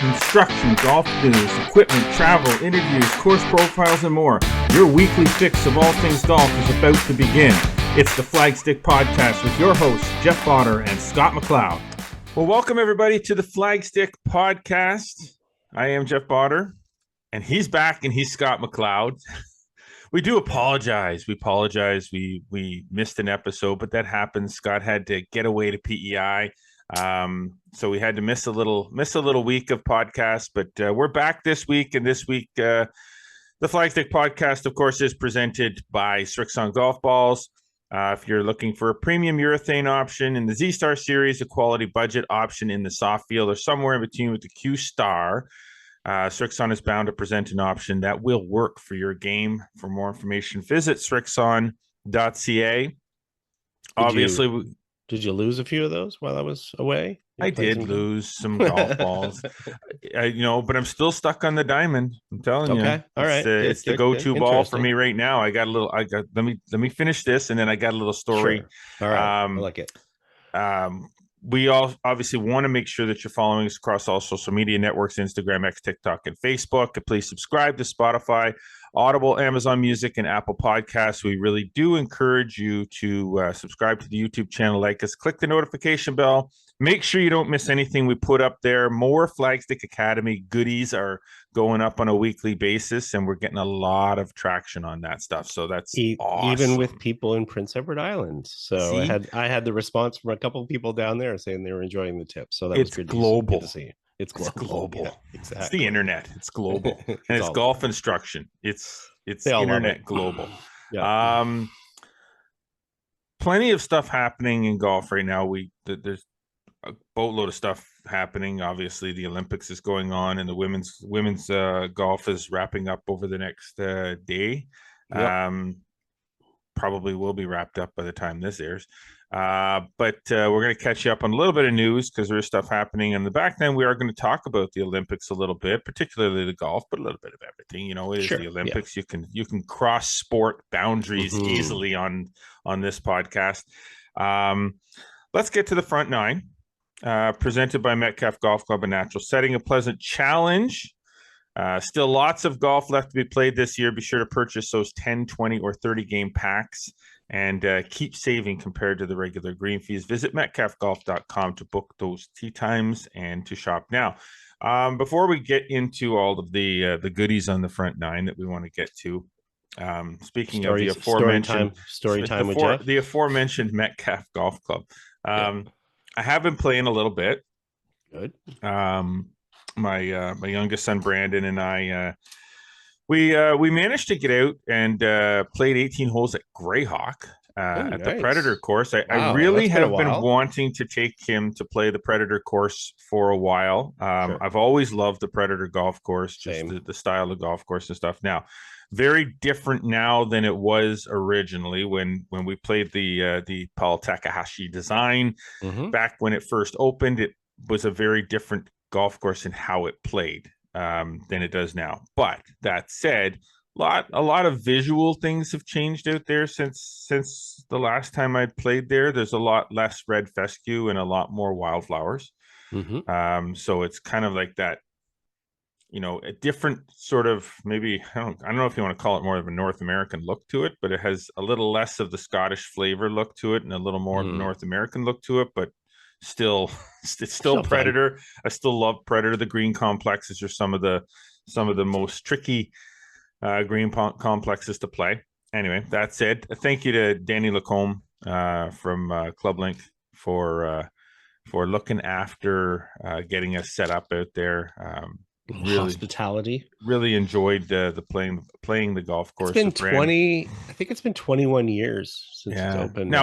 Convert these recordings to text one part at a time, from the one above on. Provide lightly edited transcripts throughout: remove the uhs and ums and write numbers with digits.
instruction, golf news, equipment, travel, interviews, course profiles, and more. Your weekly fix of all things golf is about to begin. It's the Flagstick Podcast with your hosts, Jeff Potter and Scott McLeod. Well, welcome everybody to the Flagstick Podcast. I am Jeff Potter, and he's back, and he's Scott McLeod. We do apologize. We missed an episode, but that happens. Scott had to get away to PEI. So we had to miss a little week of podcast, but we're back this week. And this week, the Flagstick Podcast, of course, is presented by Srixon Golf Balls. If you're looking for a premium urethane option in the Z-Star series, a quality budget option in the soft field, or somewhere in between with the Q-Star, Srixon is bound to present an option that will work for your game. For more information, visit srixon.ca. Did you lose a few of those while I was away? I did lose some golf balls, but I'm still stuck on the diamond. I'm telling you. Okay, all right. It's the go-to ball for me right now. Let me finish this, and then I got a little story. Sure. All right, I like it. We all obviously want to make sure that you're following us across all social media networks, Instagram, X, TikTok, and Facebook. And please subscribe to Spotify, Audible, Amazon Music, and Apple Podcasts. We really do encourage you to subscribe to the YouTube channel, like us, click the notification bell. Make sure you don't miss anything we put up there. More Flagstick Academy goodies are going up on a weekly basis, and we're getting a lot of traction on that stuff. So that's awesome. Even with people in Prince Edward Island. So I had the response from a couple of people down there saying they were enjoying the tip. So that was good. Global. Good to see. It's global. Yeah, exactly. It's the internet. It's global. And it's golf instruction. It's internet global. Yeah. Plenty of stuff happening in golf right now. There's a boatload of stuff happening. Obviously, the Olympics is going on, and the women's golf is wrapping up over the next day. Yep. Probably will be wrapped up by the time this airs. But we're going to catch you up on a little bit of news because there's stuff happening. In the back then, we are going to talk about the Olympics a little bit, particularly the golf, but a little bit of everything. It is the Olympics. Yeah. You can cross sport boundaries easily on this podcast. Let's get to the front nine. Presented by Metcalf Golf Club and Natural Setting, a pleasant challenge. Still lots of golf left to be played this year. Be sure to purchase those 10, 20, or 30 game packs and keep saving compared to the regular green fees. Visit metcalfgolf.com to book those tee times and to shop now. Before we get into all of the goodies on the front nine that we want to get to, speaking of the aforementioned story time with Jeff, the aforementioned Metcalf Golf Club. I have been playing a little bit. Good. My youngest son Brandon and I we managed to get out and played 18 holes at Greyhawk at the Predator course. I really have been wanting to take him to play the Predator course for a while. Sure. I've always loved the Predator golf course, just the style of golf course and stuff. Now, very different now than it was originally when we played the Paul Takahashi design. Back when it first opened, it was a very different golf course in how it played than it does now. But that said, a lot of visual things have changed out there since the last time I played there. There's a lot less red fescue and a lot more wildflowers. So it's kind of like that, a different sort of, maybe, I don't know if you want to call it more of a North American look to it, but it has a little less of the Scottish flavor look to it and a little more North American look to it, but still Predator. Fun. I still love Predator. The green complexes are some of the most tricky green complexes to play. Anyway, that said, thank you to Danny Lacombe from Club Link for looking after getting us set up out there. Hospitality. Really enjoyed the playing the golf course. It's been I think it's been 21 years since it's open.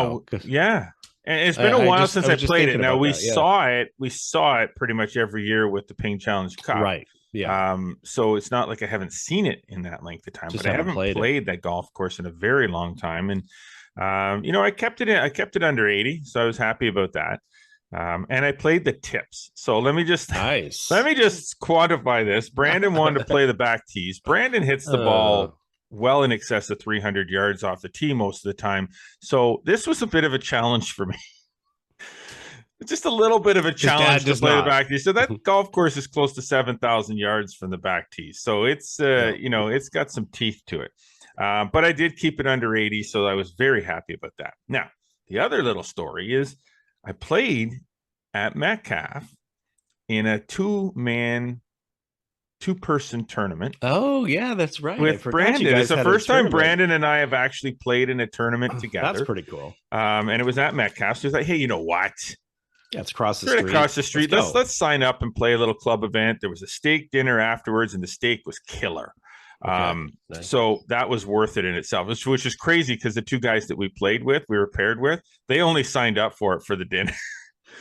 And it's been a while since I played it. Now we saw it pretty much every year with the Ping Challenge Cup. Right. Yeah. So it's not like I haven't seen it in that length of time, but I haven't played that golf course in a very long time. And I kept it under 80, so I was happy about that. And I played the tips. So let me just quantify this. Brandon wanted to play the back tees. Brandon hits the ball well in excess of 300 yards off the tee most of the time. So this was a bit of a challenge for me. just a little bit of a challenge to play the back tee. So that Mm-hmm. golf course is close to 7,000 yards from the back tee. So it's, you know, it's got some teeth to it. But I did keep it under 80. So I was very happy about that. Now, the other little story is I played at Metcalf in a two-person tournament. Oh yeah, that's right. With Brandon. It's the first time Brandon and I have actually played in a tournament together. That's pretty cool. And it was at Metcalf. So he was like, hey, you know what? Yeah, it's across the street. Across the street. Let's sign up and play a little club event. There was a steak dinner afterwards, and the steak was killer. Okay. Nice. So that was worth it in itself, which is crazy because the two guys that we were paired with, they only signed up for the dinner.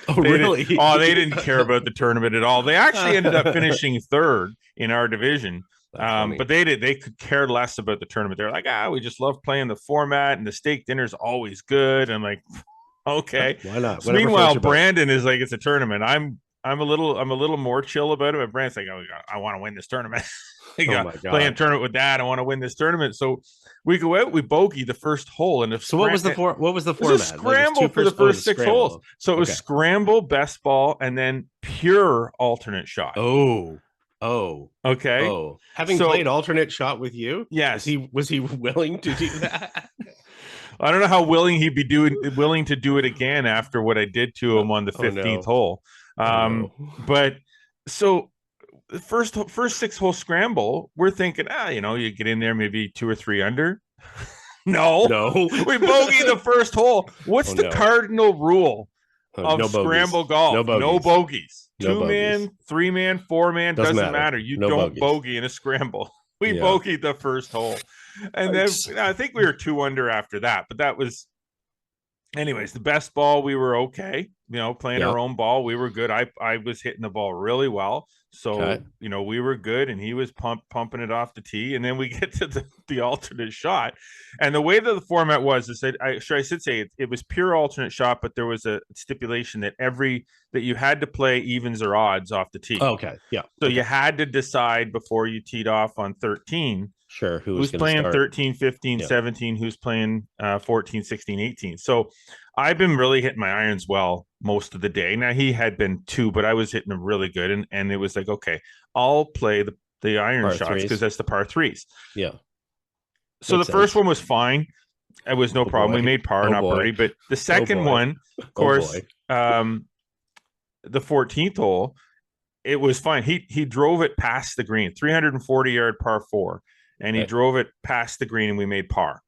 Oh, really? They didn't care about the tournament at all. They actually ended up finishing third in our division. But they could care less about the tournament. They're like, we just love playing the format, and the steak dinner's always good. I'm like, okay, why not? So meanwhile, Brandon is like, it's a tournament. I'm a little more chill about it, but Brandon's like, I want to win this tournament. Playing a tournament with Dad. I want to win this tournament. So we go out, we bogey the first hole, and what was the format? It was a scramble for the first 6 holes. So it was scramble, best ball, and then pure alternate shot. Oh, okay. Oh, having played alternate shot with you, yes. Was he willing to do that? I don't know how willing he'd be willing to do it again after what I did to him on the 15th hole. But so the first 6 hole scramble, we're thinking, you get in there maybe 2 or 3 under. No, we bogey the first hole. What's the cardinal rule of scramble golf? No bogeys. 2-man, 3-man, 4-man, doesn't matter. You don't bogey in a scramble. We bogeyed the first hole. And then I think we were 2 under after that. But that was, anyways, the best ball, we were okay. Playing our own ball, we were good. I was hitting the ball really well. So, we were good, and he was pumping it off the tee. And then we get to the alternate shot. And the way that the format was, is that I should say it was pure alternate shot, but there was a stipulation that you had to play evens or odds off the tee. Oh, okay. Yeah. So you had to decide before you teed off on 13. Sure. Who's playing start? 13, 15, 17, who's playing 14, 16, 18. So I've been really hitting my irons well most of the day. Now he had been 2, but I was hitting them really good. And it was like, okay, I'll play the iron par shots because that's the par 3s. Yeah. So the first one was fine. It was no problem. We made par, not birdie. But the second one, of course, the 14th hole, it was fine. He drove it past the green, 340-yard par 4. And he drove it past the green, and we made par.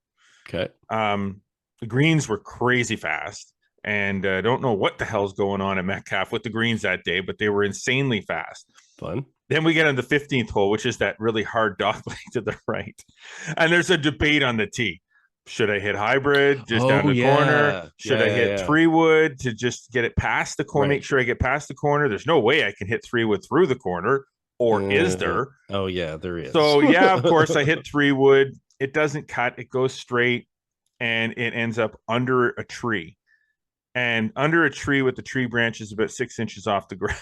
Okay. The greens were crazy fast, and I don't know what the hell's going on at Metcalf with the greens that day, but they were insanely fast. Fun. Then we get on the 15th hole, which is that really hard dogleg to the right. And there's a debate on the tee. Should I hit hybrid just down the corner? Should I hit 3-wood to just get it past the corner? Make sure I get past the corner. There's no way I can hit 3-wood through the corner. Or is there? Oh, yeah, there is. So, of course, I hit 3-wood. It doesn't cut. It goes straight, and it ends up under a tree. And under a tree with the tree branches about 6 inches off the ground.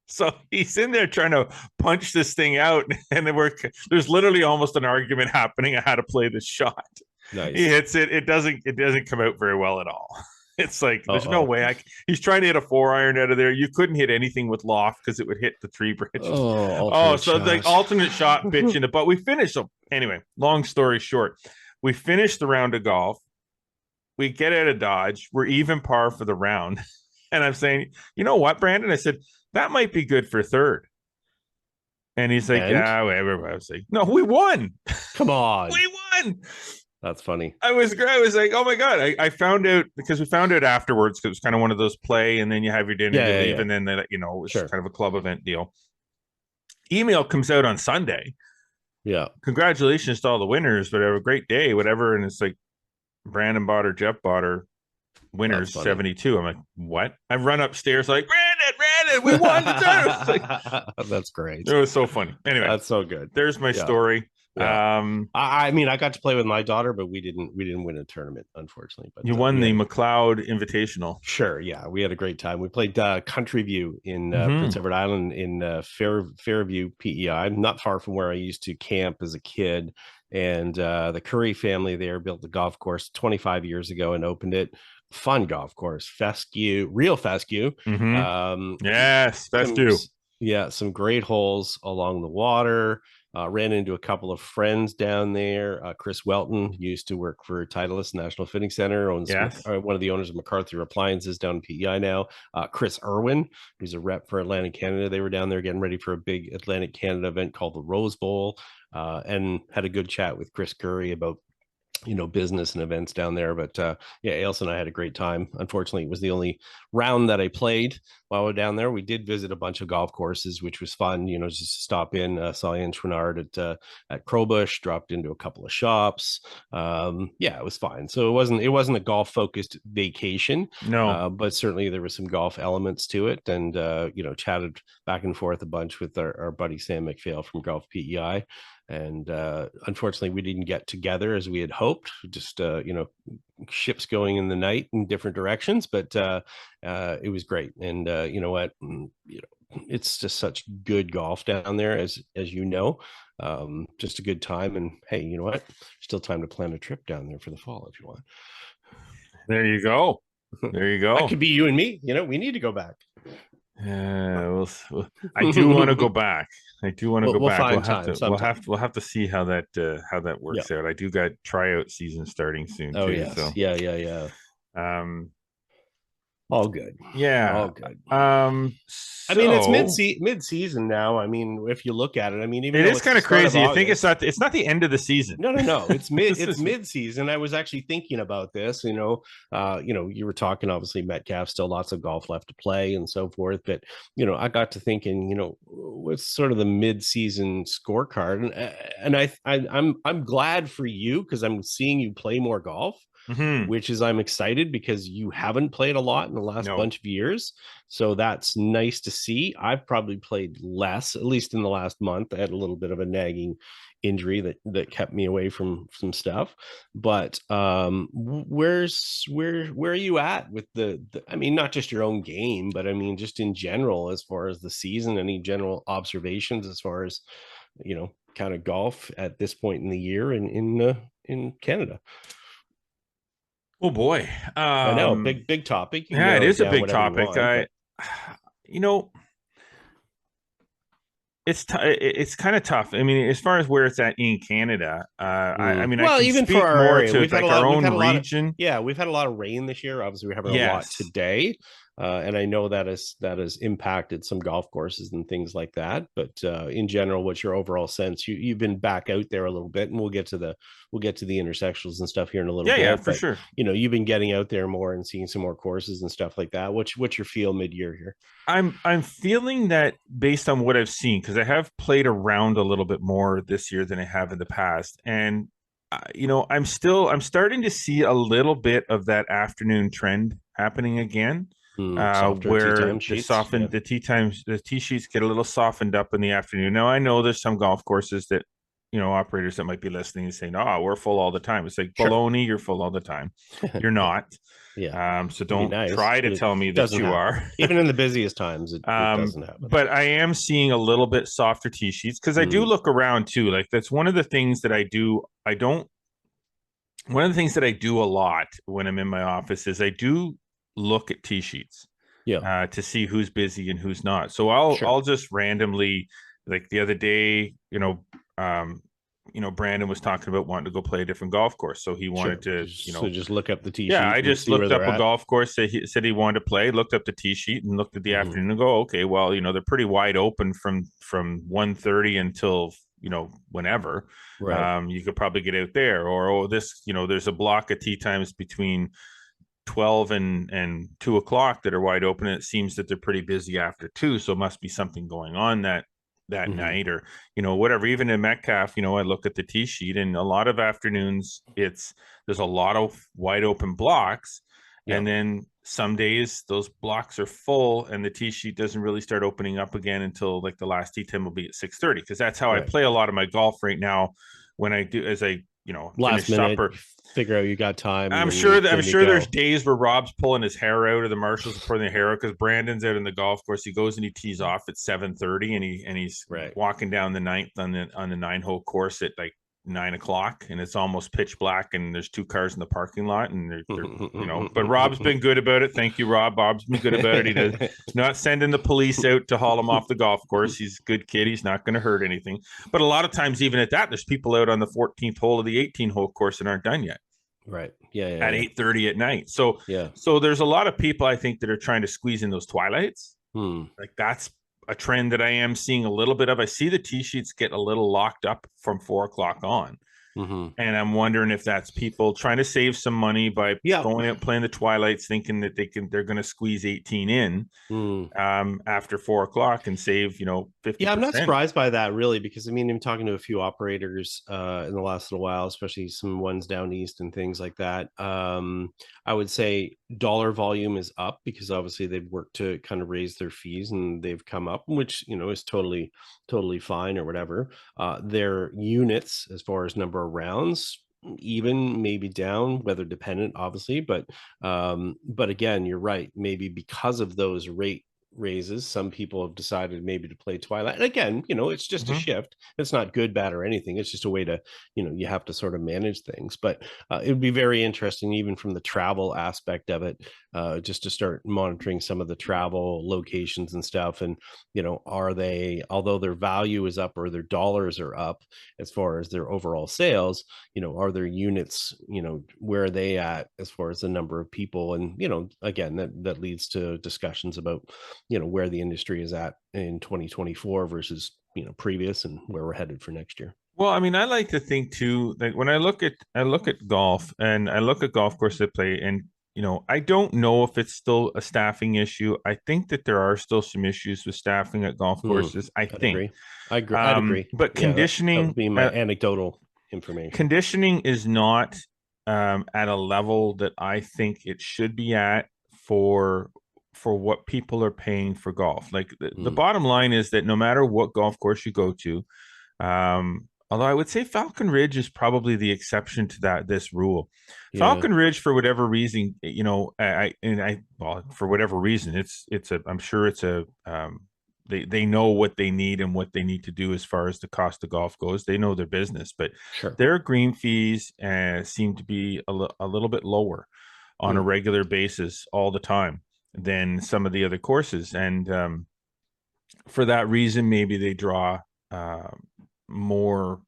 So he's in there trying to punch this thing out, and there's literally almost an argument happening on how to play this shot. Nice. He hits it. It doesn't come out very well at all. It's like, there's no way. He's trying to hit a 4-iron out of there. You couldn't hit anything with loft because it would hit the tree branches. So the alternate shot bitching it. But we finished. So anyway, long story short, we finished the round of golf. We get out of Dodge. We're even par for the round. And I'm saying, you know what, Brandon? I said, that might be good for third. And he's like, whatever. I was like, no, we won. Come on. We won. That's funny. I was like, oh my God. I found out because we found out afterwards because it was kind of one of those play and then you have your dinner and leave and then they, it was kind of a club event deal. Email comes out on Sunday. Yeah. Congratulations to all the winners, whatever, great day, whatever. And it's like Brandon bought her, Jeff bought her, winners 72. I'm like, what? I run upstairs like, Brandon, we won the tournament. Like, that's great. It was so funny. Anyway, that's so good. There's my story. Yeah. I mean, I got to play with my daughter, but we didn't win a tournament, unfortunately. But you won the McLeod Invitational. Sure, yeah, we had a great time. We played Country View in Prince Edward Island in Fairview, PEI, not far from where I used to camp as a kid. And the Curry family there built the golf course 25 years ago and opened it. fun golf course, fescue, real fescue. Mm-hmm. Um, Yes, some fescue. yeah, some great holes along the water. Ran into a couple of friends down there. Chris Welton used to work for Titleist National Fitting Center, owns Yes. one of the owners of MacArthur Appliances down in PEI now. Chris Irwin, who's a rep for Atlantic Canada. They were down there getting ready for a big Atlantic Canada event called the Rose Bowl, and had a good chat with Chris Curry about business and events down there. But yeah, Ailsa and I had a great time. Unfortunately, it was the only round that I played while we were down there. We did visit a bunch of golf courses, which was fun. Just to stop in. Saw Anne Chouinard at Crowbush, dropped into a couple of shops. Yeah, it was fine. So it wasn't a golf focused vacation. No. But certainly there was some golf elements to it, and chatted back and forth a bunch with our buddy Sam McPhail from Golf PEI. And unfortunately, we didn't get together as we had hoped. Just ships going in the night in different directions, but it was great. And you know what, it's just such good golf down there, as just a good time. And hey, you know what? Still time to plan a trip down there for the fall if you want. There you go. There you go. That could be you and me. We need to go back. Yeah, I do want to go back. I do want to go back. We'll have to see how that works out. I do got tryout season starting soon too. Yes. So yeah. All good. Yeah. All good. I mean, it's mid-season now. I mean, if you look at it, I mean, even it is kind of crazy. You think it's not the end of the season. No. It's mid-season. I was actually thinking about this. You were talking, obviously, Metcalf, still lots of golf left to play and so forth. But I got to thinking, what's sort of the mid-season scorecard, and I'm glad for you because I'm seeing you play more golf. Mm-hmm. Which is I'm excited because you haven't played a lot in the last bunch of years. So that's nice to see. I've probably played less, at least in the last month. I had a little bit of a nagging injury that kept me away from some stuff. But where are you at with the I mean, not just your own game, but I mean, just in general, as far as the season, any general observations as far as, kind of golf at this point in the year in Canada? Oh boy. I know, big topic. Yeah, it is a big topic. It's kind of tough. I mean, as far as where it's at in Canada, I mean, I can even speak for our more area, to like our own region. We've had a lot of rain this year. Obviously, we're having a lot today. And I know that has impacted some golf courses and things like that. But in general, what's your overall sense? You've been back out there a little bit, and we'll get to the intersectionals and stuff here in a little bit. Yeah, for sure. You've been getting out there more and seeing some more courses and stuff like that. What's your feel mid-year here? I'm feeling that based on what I've seen, because I have played around a little bit more this year than I have in the past, and I'm starting to see a little bit of that afternoon trend happening again. Where the tee sheets get a little softened up in the afternoon. Now I know there's some golf courses that operators that might be listening and saying, "Oh, we're full all the time." It's like baloney. You're full all the time. You're not. Yeah. So don't try to tell me that you are. Even in the busiest times, it doesn't happen. But I am seeing a little bit softer tee sheets because I do look around too. Like that's one of the things that I do. One of the things that I do a lot when I'm in my office is I do look at tee sheets to see who's busy and who's not. So I'll just randomly, like the other day, Brandon was talking about wanting to go play a different golf course. So he wanted to, just look up the tee sheet. Yeah, I just looked up a golf course that he said he wanted to play, looked up the tee sheet and looked at the afternoon and go, okay, well, they're pretty wide open from 1:30 until, whenever. Right. You could probably get out there or, there's a block of tee times between 12 and 2 o'clock that are wide open, and it seems that they're pretty busy after 2, so it must be something going on that night or whatever. Even in Metcalf, I look at the tee sheet, and a lot of afternoons there's a lot of wide open blocks, and then some days those blocks are full and the tee sheet doesn't really start opening up again until like the last tee time will be at 6:30, because that's how I play a lot of my golf right now. When I do, as I last minute supper, figure out you got time. I'm sure there's days where Rob's pulling his hair out, or the marshals are pulling the hair out, because Brandon's out in the golf course. He goes and he tees off at 7:30, and he's walking down the ninth on the 9-hole course at like 9 o'clock and it's almost pitch black and there's 2 cars in the parking lot and they're but Rob's been good about it. Thank you, Rob. Bob's been good about it. He does not sending the police out to haul him off the golf course. He's a good kid. He's not going to hurt anything. But a lot of times, even at that, there's people out on the 14th hole of the 18-hole course that aren't done yet. Right. Yeah. At 8:30 at night. So there's a lot of people, I think, that are trying to squeeze in those twilights. Like that's a trend that I am seeing a little bit of. I see the tee sheets get a little locked up from 4 o'clock on. And I'm wondering if that's people trying to save some money by going out playing the twilights, thinking that they're going to squeeze 18 in after 4 o'clock and save 50%. Yeah, I'm not surprised by that really, because I mean, I'm talking to a few operators in the last little while, especially some ones down east and things like that. I would say dollar volume is up because obviously they've worked to kind of raise their fees and they've come up, which is totally fine or whatever. Their units, as far as number of rounds, even maybe down, weather dependent obviously, but again, you're right, maybe because of those rate raises, some people have decided maybe to play twilight. And again, it's just a shift. It's not good, bad, or anything. It's just a way to you have to sort of manage things. But it would be very interesting, even from the travel aspect of it, just to start monitoring some of the travel locations and stuff. And are they, although their value is up or their dollars are up as far as their overall sales, are their units, where are they at as far as the number of people? And again, that leads to discussions about where the industry is at in 2024 versus previous, and where we're headed for next year. Well, I mean, I like to think too, like when I look at golf and I look at golf courses that play, and I don't know if it's still a staffing issue. I think that there are still some issues with staffing at golf courses. I'd agree. I'd agree. But conditioning, that would be my anecdotal information. Conditioning is not at a level that I think it should be at for what people are paying for golf. Like the bottom line is that no matter what golf course you go to, although I would say Falcon Ridge is probably the exception to this rule. Falcon Ridge, for whatever reason, for whatever reason, I'm sure it's they know what they need and what they need to do as far as the cost of golf goes. They know their business, but their green fees seem to be a little bit lower on a regular basis all the time than some of the other courses. And for that reason, maybe they draw more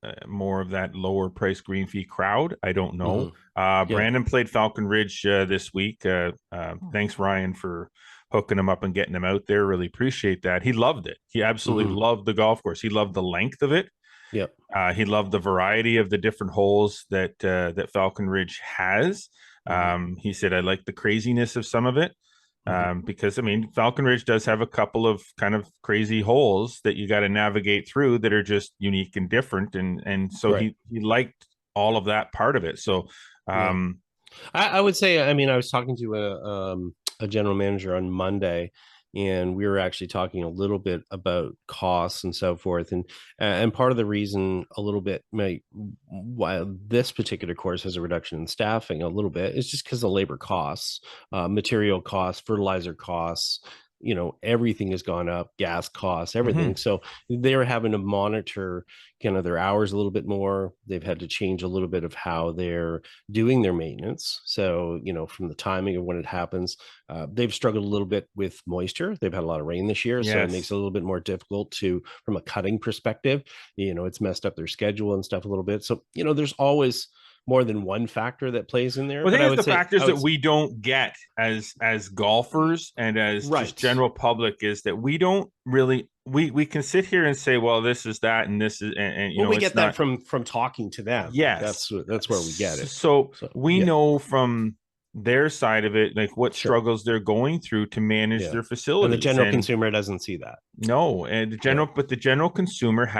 of that lower price green fee crowd. I don't know. Brandon played Falcon Ridge this week. Thanks, Ryan, for hooking him up and getting him out there. Really appreciate that. He loved it. He absolutely loved the golf course. He loved the length of it. He loved the variety of the different holes that Falcon Ridge has. He said, I like the craziness of some of it. Because I mean, Falcon Ridge does have a couple of kind of crazy holes that you got to navigate through that are just unique and different, and so he liked all of that part of it. So I would say, I mean, I was talking to a general manager on Monday, and we were actually talking a little bit about costs and so forth, and part of the reason a little bit why this particular course has a reduction in staffing a little bit is just because of labor costs, material costs, fertilizer costs, everything has gone up, gas costs, everything. So they're having to monitor kind of their hours a little bit more. They've had to change a little bit of how they're doing their maintenance. So, from the timing of when it happens, they've struggled a little bit with moisture. They've had a lot of rain this year. So it makes it a little bit more difficult from a cutting perspective, it's messed up their schedule and stuff a little bit. So, there's always more than one factor that plays in there. Well, I think it's the factors that we don't get as golfers and as just general public is that we don't really we can sit here and say, well, this is that and this is and we get that from talking to them. Yes, that's where we get it. So we know from their side of it, like what struggles they're going through to manage their facilities. And the general consumer doesn't see that. No, and but the general consumer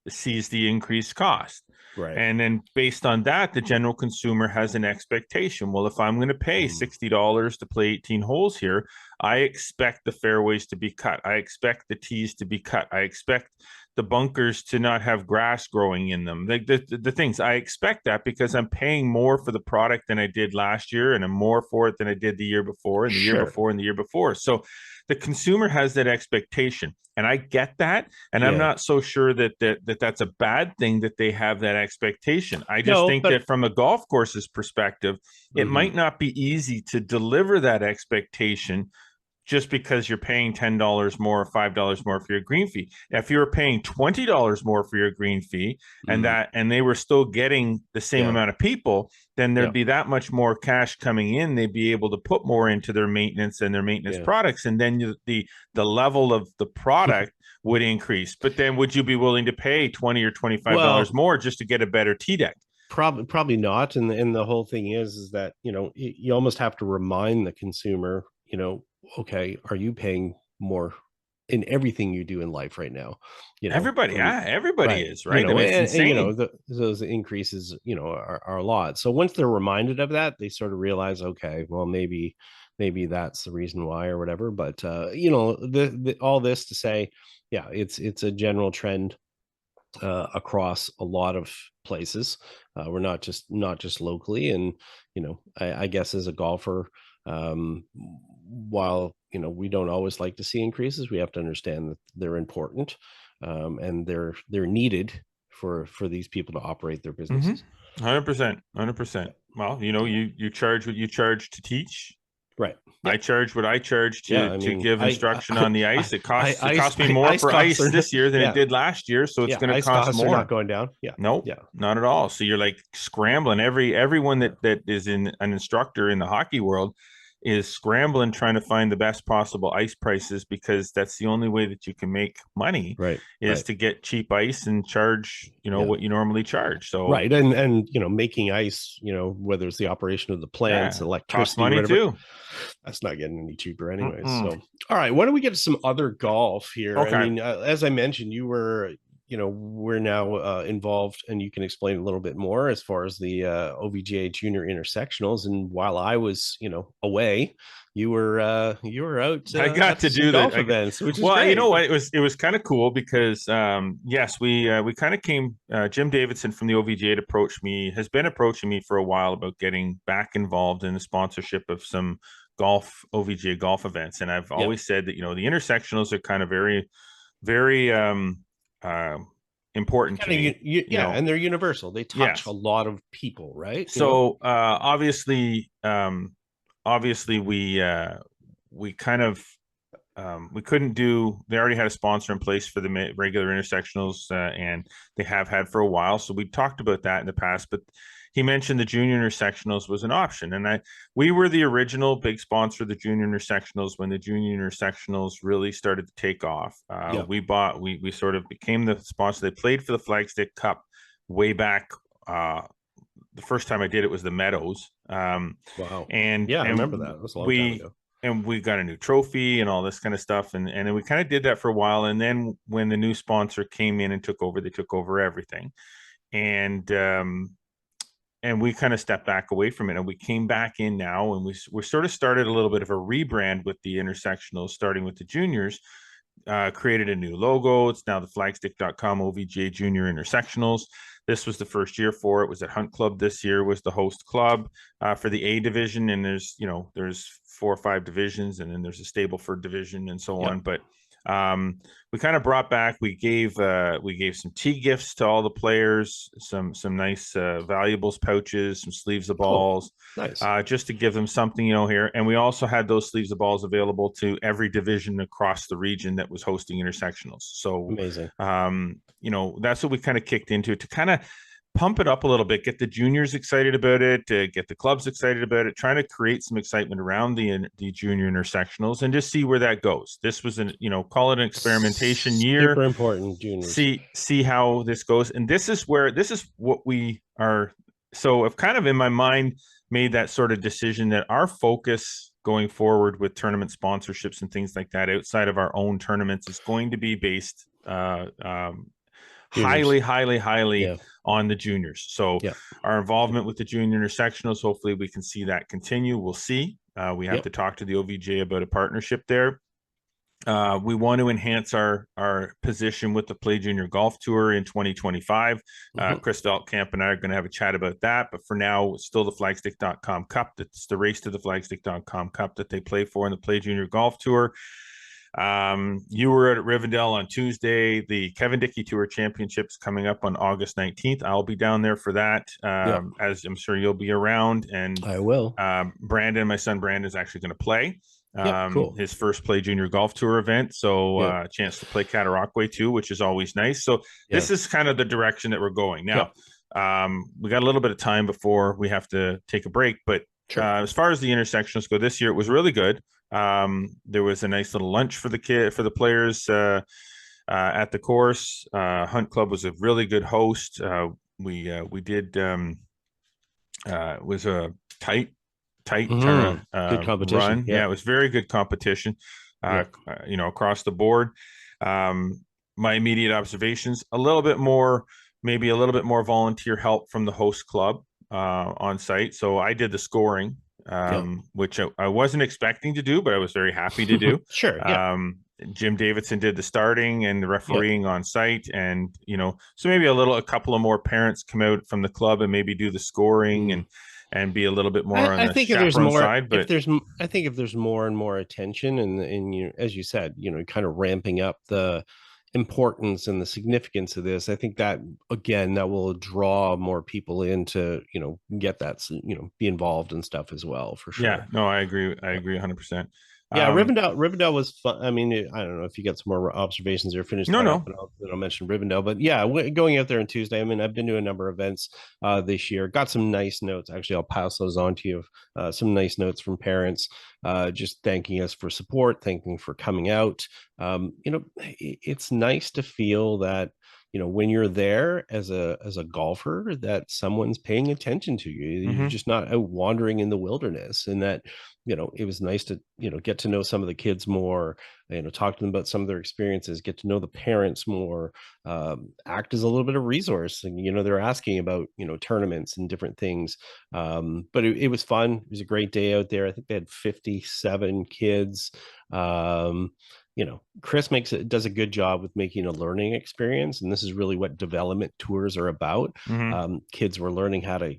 sees the increased cost. Right. And then based on that, the general consumer has an expectation. Well, if I'm going to pay $60 to play 18 holes here, I expect the fairways to be cut. I expect the tees to be cut. I expect the bunkers to not have grass growing in them. Like the things, I expect that because I'm paying more for the product than I did last year, and I'm more for it than I did the year before, and the year before, and the year before. So the consumer has that expectation, and I get that, and I'm not so sure that's a bad thing that they have that expectation. I just think that from a golf course's perspective, it might not be easy to deliver that expectation just because you're paying $10 more or $5 more for your green fee. If you were paying $20 more for your green fee and they were still getting the same amount of people, then there'd be that much more cash coming in. They'd be able to put more into their maintenance and their maintenance products. And then the level of the product would increase. But then would you be willing to pay $20 or $25 more just to get a better tee deck? Probably not. And the whole thing is that, you almost have to remind the consumer, okay, are you paying more in everything you do in life right now? Everybody is, right? I mean, it's insane. And, those increases, are a lot. So once they're reminded of that, they sort of realize, okay, well, maybe that's the reason why or whatever. But all this to say, it's a general trend across a lot of places. We're not just locally. And I guess as a golfer, while we don't always like to see increases, we have to understand that they're important, and they're needed for these people to operate their businesses. 100%. Well, you charge what you charge to teach. Right. I charge what I charge to give instruction on the ice. It costs me more for ice this year than it did last year, so it's going to cost more. Not going down. Nope, not at all. So you're like scrambling. Everyone that is an instructor in the hockey world is scrambling trying to find the best possible ice prices, because that's the only way that you can make money, is to get cheap ice and charge what you normally charge. So and making ice, whether it's the operation of the plants, electricity, costs money too. That's not getting any cheaper anyways. So all right, why don't we get to some other golf here? I mean, as I mentioned, you were we're now involved, and you can explain a little bit more as far as the OVGA junior intersectionals. And while I was, away, you were out. I got to do golf that events, which is well, great. You know what? It was kind of cool because yes, we kind of came. Jim Davidson from the OVGA has been approaching me for a while about getting back involved in the sponsorship of some OVGA golf events, and I've always said that the intersectionals are kind of very, very important to me. And they're universal. They touch a lot of people, right? So obviously we kind of we couldn't do. They already had a sponsor in place for the regular intersectionals, and they have had for a while. So we talked about that in the past, but he mentioned the junior intersectionals was an option, and we were the original big sponsor of the junior intersectionals when the junior intersectionals really started to take off. We sort of became the sponsor. They played for the Flagstick Cup way back. The first time I did it was the Meadows. Wow. And I remember that. It was a long time ago. And we got a new trophy and all this kind of stuff. And then we kind of did that for a while. And then when the new sponsor came in and took over, they took over everything. And we kind of stepped back away from it, and we came back in now, and we sort of started a little bit of a rebrand with the intersectionals, starting with the juniors, created a new logo. It's now the flagstick.com OVGA Junior Intersectionals. This was the first year for it. Was at Hunt Club this year, was the host club for the A division. And there's 4 or 5 divisions, and then there's a Stableford division and so on. But we kind of brought back, we gave some tee gifts to all the players, some nice valuables pouches, some sleeves of balls, nice, just to give them something, here. And we also had those sleeves of balls available to every division across the region that was hosting intersectionals. So amazing. That's what we kind of kicked into, to kind of pump it up a little bit, get the juniors excited about it, get the clubs excited about it, trying to create some excitement around the junior intersectionals, and just see where that goes. This was call it an experimentation year. Super important, juniors. See how this goes. And this is what we are. So I've kind of in my mind made that sort of decision that our focus going forward with tournament sponsorships and things like that outside of our own tournaments is going to be based highly on the juniors. So our involvement with the junior intersectionals, hopefully we can see that continue. We'll see. We have to talk to the OVJ about a partnership there. We want to enhance our position with the Play Junior Golf Tour in 2025. Chris Veldkamp and I are going to have a chat about that. But for now, it's still the Flagstick.com Cup. It's the race to the Flagstick.com Cup that they play for in the Play Junior Golf Tour. You were at Rivendell on Tuesday. The Kevin Dickey Tour Championships coming up on August 19th. I'll be down there for that, as I'm sure you'll be around. And I will. Brandon, my son Brandon, is actually going to play. Cool. His first Play Junior Golf Tour event, so a chance to play Cataraqui too, which is always nice. So this is kind of the direction that we're going now. We got a little bit of time before we have to take a break, but as far as the intersectionals go, this year it was really good. There was a nice little lunch for the players at the course. Hunt Club was a really good host. We did it was a tight good competition run. Yeah, it was very good competition across the board. My immediate observations, maybe a little bit more volunteer help from the host club on site. So I did the scoring, which I wasn't expecting to do, but I was very happy to do. Jim Davidson did the starting and the refereeing on site, and so maybe a couple of more parents come out from the club and maybe do the scoring and be a little bit more on the chaperone side. But I think if there's more and more attention and as you said, kind of ramping up the importance and the significance of this, I think that again, that will draw more people in to, get that, be involved and stuff as well, for sure. Yeah, no, I agree 100%. Yeah, Rivendell was fun. I mean, I don't know if you got some more observations or finished. No. I'll mention Rivendell, but yeah, going out there on Tuesday. I mean, I've been to a number of events this year. Got some nice notes. Actually, I'll pass those on to you. Some nice notes from parents, just thanking us for support, thanking for coming out. It's nice to feel that when you're there as a golfer, that someone's paying attention to you. You're just not out wandering in the wilderness, and that it was nice to get to know some of the kids more, talk to them about some of their experiences, get to know the parents more, act as a little bit of resource. And they're asking about tournaments and different things, but it was fun. It was a great day out there. I think they had 57 kids. Chris does a good job with making a learning experience, and this is really what development tours are about. Kids were learning how to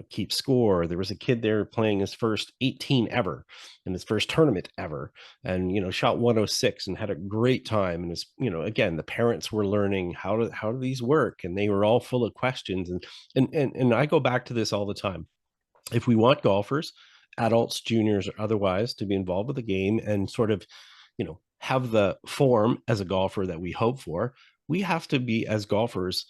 keep score. There was a kid there playing his first 18 ever in his first tournament ever, and shot 106 and had a great time. And his, again, the parents were learning how do these work, and they were all full of questions. And I go back to this all the time. If we want golfers, adults, juniors, or otherwise, to be involved with the game and sort of have the form as a golfer that we hope for, we have to be, as golfers,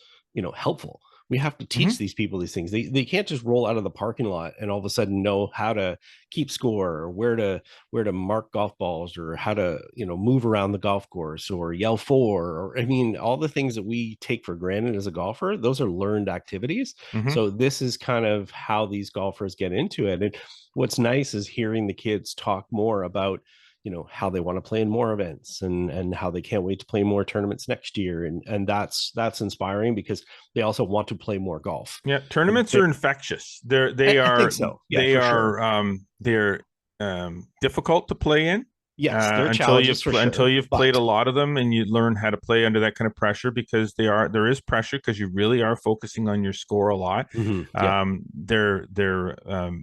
helpful. We have to teach these people these things. They can't just roll out of the parking lot and all of a sudden know how to keep score, or where to mark golf balls, or how to move around the golf course, or yell for, or I mean, all the things that we take for granted as a golfer. Those are learned activities. So this is kind of how these golfers get into it. And what's nice is hearing the kids talk more about how they want to play in more events, and how they can't wait to play more tournaments next year. And that's inspiring, because they also want to play more golf. Yeah. Tournaments are infectious. I think so. Yeah, they're difficult to play in. Yes, until you've played a lot of them and you learn how to play under that kind of pressure, because there is pressure, because you really are focusing on your score a lot. They're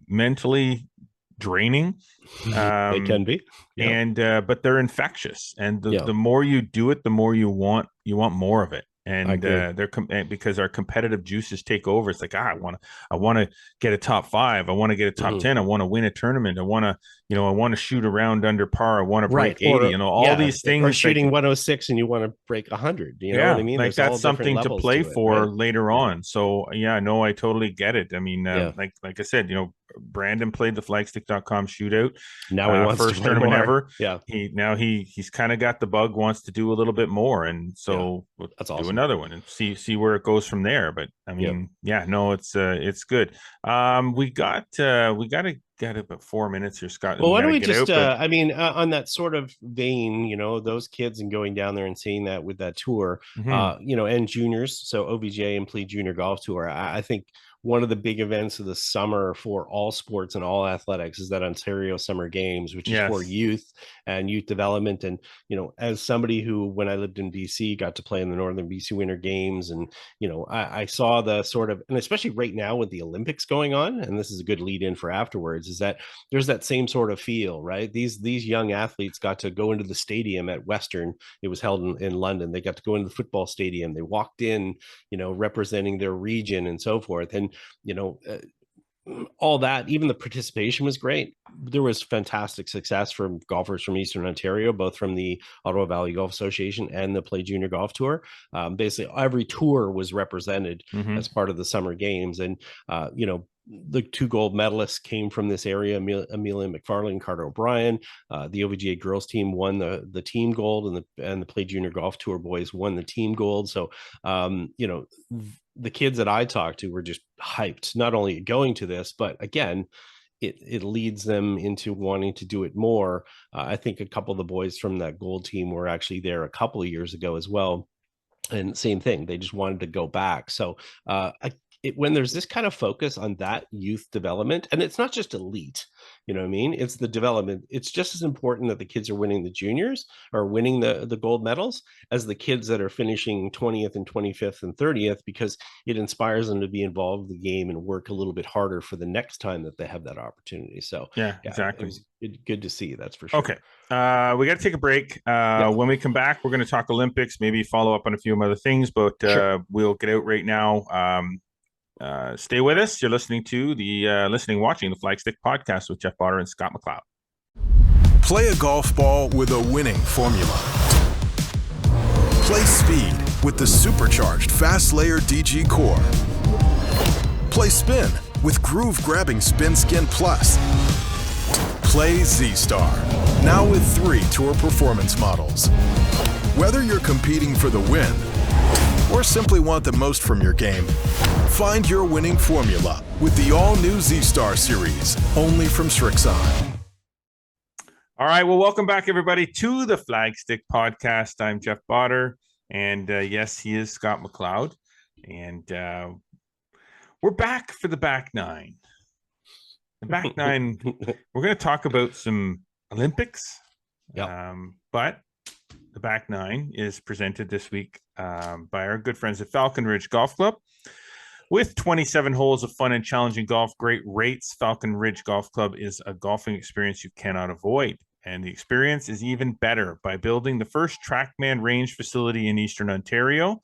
mentally draining. They can be, and but they're infectious, and the more you do it, the more you want more of it. And because our competitive juices take over. It's like, I want to get a top 5, I want to get a top 10, I want to win a tournament, I want to shoot around under par, I want to break 80, all these things. Or shooting 106 and you want to break 100, what I mean? Like, that's something to play for later on. So no, I totally get it. I mean, like I said, Brandon played the Flagstick.com shootout. Now he wants first to play tournament more. ever. Yeah. He's kind of got the bug, wants to do a little bit more, and so that's we'll awesome. do another one and see where it goes from there. But I mean, it's good. We got about 4 minutes here, Scott. Well, why don't we just on that sort of vein, those kids, and going down there and seeing that with that tour, and juniors, so OVJ and Play Junior Golf Tour, I think one of the big events of the summer for all sports and all athletics is that Ontario Summer Games, which is for youth and youth development. And, as somebody who, when I lived in BC, got to play in the Northern BC Winter Games, and, I saw the sort of, and especially right now with the Olympics going on, and this is a good lead in for afterwards, is that there's that same sort of feel, right? These young athletes got to go into the stadium at Western. It was held in London. They got to go into the football stadium. They walked in, representing their region and so forth. And, all that, even the participation was great. There was fantastic success from golfers from Eastern Ontario, both from the Ottawa Valley Golf Association and the Play Junior Golf Tour. Basically, every tour was represented as part of the Summer Games. And, the 2 gold medalists came from this area, Amelia McFarlane, Carter O'Brien. The OVGA girls team won the team gold, and the Play Junior Golf Tour boys won the team gold. So, the kids that I talked to were just hyped, not only going to this, but again, it leads them into wanting to do it more. I think a couple of the boys from that gold team were actually there a couple of years ago as well. And same thing, they just wanted to go back. So when there's this kind of focus on that youth development, and it's not just elite, you know what I mean? It's the development. It's just as important that the kids are winning the juniors or winning the gold medals as the kids that are finishing 20th and 25th and 30th, because it inspires them to be involved in the game and work a little bit harder for the next time that they have that opportunity. So yeah, exactly. It was good to see, that's for sure. Okay. We got to take a break. When we come back, we're going to talk Olympics, maybe follow up on a few other things, but we'll get out right now. Stay with us. You're listening to watching the Flagstick podcast with Jeff Potter and Scott McLeod. Play a golf ball with a winning formula. Play speed with the supercharged Fast Layer DG Core. Play spin with groove-grabbing Spin Skin Plus. Play Z-Star, now with 3 Tour Performance models. Whether you're competing for the win or simply want the most from your game, find your winning formula with the all-new Z-Star series, only from Srixon. All right, well, welcome back, everybody, to the Flagstick podcast. I'm Jeff Potter, and yes, he is Scott McLeod, and we're back for the back nine. The back nine, we're going to talk about some Olympics, but the back nine is presented this week by our good friends at Falcon Ridge Golf Club. With 27 holes of fun and challenging golf, great rates, Falcon Ridge Golf Club is a golfing experience you cannot avoid. And the experience is even better by building the first TrackMan range facility in Eastern Ontario.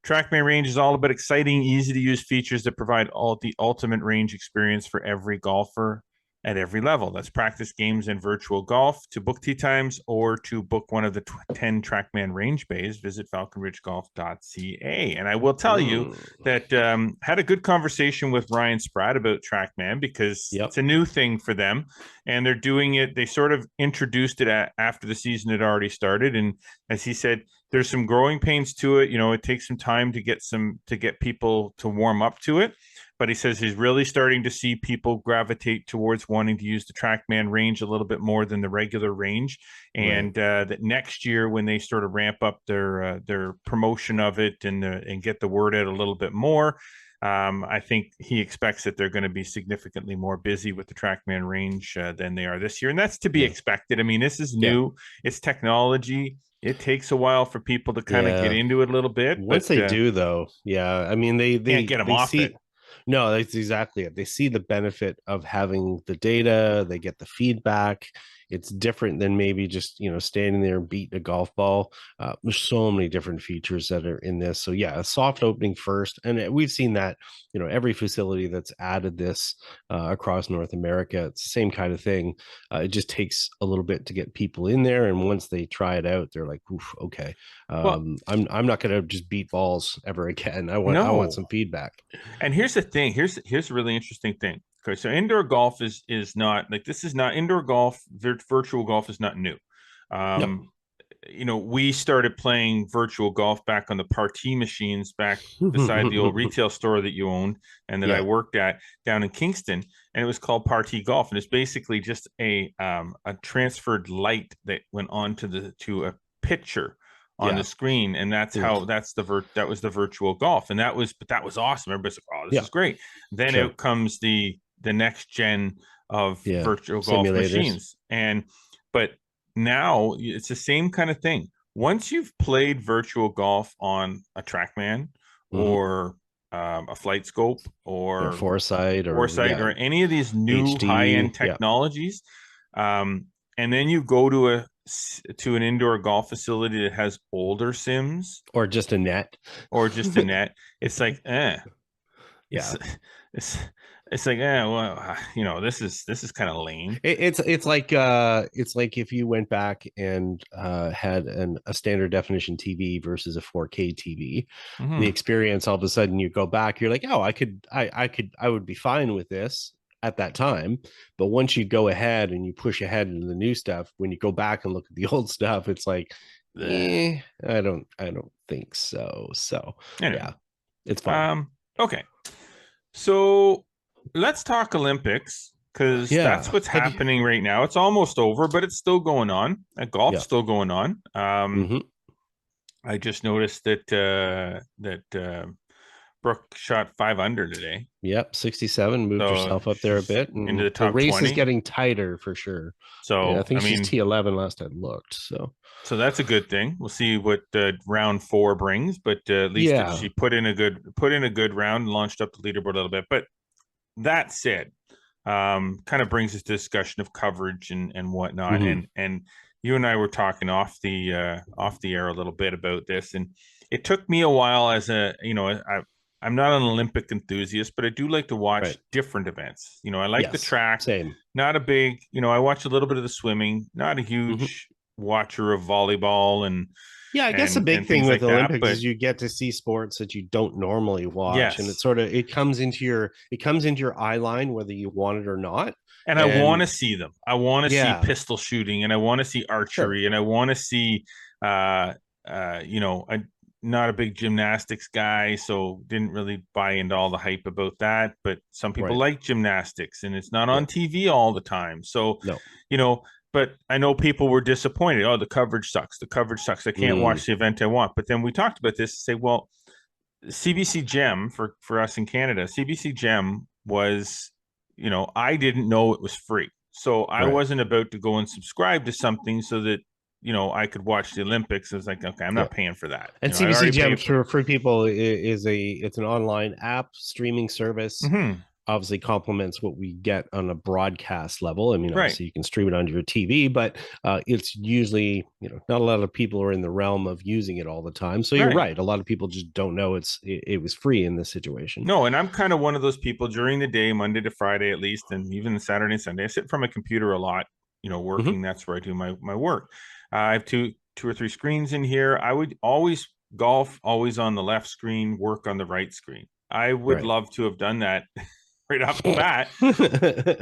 TrackMan Range is all about exciting, easy-to-use features that provide the ultimate range experience for every golfer at every level. That's practice games and virtual golf. To book tee times or to book one of the 10 TrackMan range bays, visit falconridgegolf.ca. And I will tell you that had a good conversation with Ryan Spratt about TrackMan, because it's a new thing for them, and they're doing it. They sort of introduced it after the season had already started, and as he said, there's some growing pains to it. It takes some time to get people to warm up to it. But he says he's really starting to see people gravitate towards wanting to use the TrackMan range a little bit more than the regular range. And that next year, when they sort of ramp up their promotion of it and get the word out a little bit more, I think he expects that they're going to be significantly more busy with the TrackMan range than they are this year. And that's to be expected. I mean, this is new. It's technology. It takes a while for people to kind of get into it a little bit. Once they do, though, I mean, they can't get them off it. No, that's exactly it. They see the benefit of having the data. They get the feedback. It's different than maybe just, standing there and beating a golf ball. There's so many different features that are in this. So a soft opening first. And we've seen that, every facility that's added this across North America, it's the same kind of thing. It just takes a little bit to get people in there. And once they try it out, they're like, oof, okay. I'm not going to just beat balls ever again. I want some feedback. And here's the thing. Here's a really interesting thing. Okay, so indoor golf is not like, this is not indoor golf. Virtual golf is not new. We started playing virtual golf back on the Party machines back beside the old retail store that you owned and that I worked at down in Kingston, and it was called Party Golf, and it's basically just a transferred light that went on to a picture on the screen, and that's how that was the virtual golf, and that was awesome. Everybody's like, oh, this is great. Then out comes the next gen of virtual golf machines, but now it's the same kind of thing. Once you've played virtual golf on a TrackMan or a Flight Scope or Foresight or any of these new HD, high-end technologies, and then you go to an indoor golf facility that has older sims or just a net it's like it's like, well, this is kind of lame. It's like if you went back and had a standard definition TV versus a 4K TV, the experience, all of a sudden you go back, you're like, oh, I would be fine with this at that time. But once you go ahead and you push ahead into the new stuff, when you go back and look at the old stuff, it's like, I don't think so. So anyway, yeah, it's fine. Okay. So let's talk Olympics, because that's what's happening right now. It's almost over, but it's still going on. Golf's still going on. I just noticed that Brooke shot 5 under today. Yep, 67, moved herself up there a bit. And into the top 20. The race 20. is getting tighter for sure. So I think she's T11 last I looked. So that's a good thing. We'll see what round 4 brings, but at least she put in a good round and launched up the leaderboard a little bit. But that said, kind of brings us to discussion of coverage and whatnot. And you and I were talking off the air a little bit about this, and it took me a while as I'm not an Olympic enthusiast, but I do like to watch different events. I like the track. Same. Not a big, I watch a little bit of the swimming, not a huge watcher of volleyball and I guess the big thing with Olympics is you get to see sports that you don't normally watch, and it's it comes into your eye line whether you want it or not. And I want to see them. I want to see pistol shooting, and I want to see archery, and I want to see not a big gymnastics guy, so didn't really buy into all the hype about that. But some people like gymnastics, and it's not on TV all the time. So, but I know people were disappointed. Oh, the coverage sucks. The coverage sucks. I can't watch the event I want. But then we talked about this. Say, well, CBC Gem for us in Canada, CBC Gem was, I didn't know it was free. So I wasn't about to go and subscribe to something so that I could watch the Olympics. I was like, okay, I'm not paying for that. And CBC Gem for people it's an online app streaming service. Obviously complements what we get on a broadcast level. I mean, obviously you can stream it onto your TV, but it's usually, not a lot of people are in the realm of using it all the time. So you're right. A lot of people just don't know it was free in this situation. No, and I'm kind of one of those people during the day, Monday to Friday at least, and even Saturday and Sunday, I sit from a computer a lot, working. That's where I do my work. I have two or three screens in here. I would always golf always on the left screen, work on the right screen. I would love to have done that right off the bat.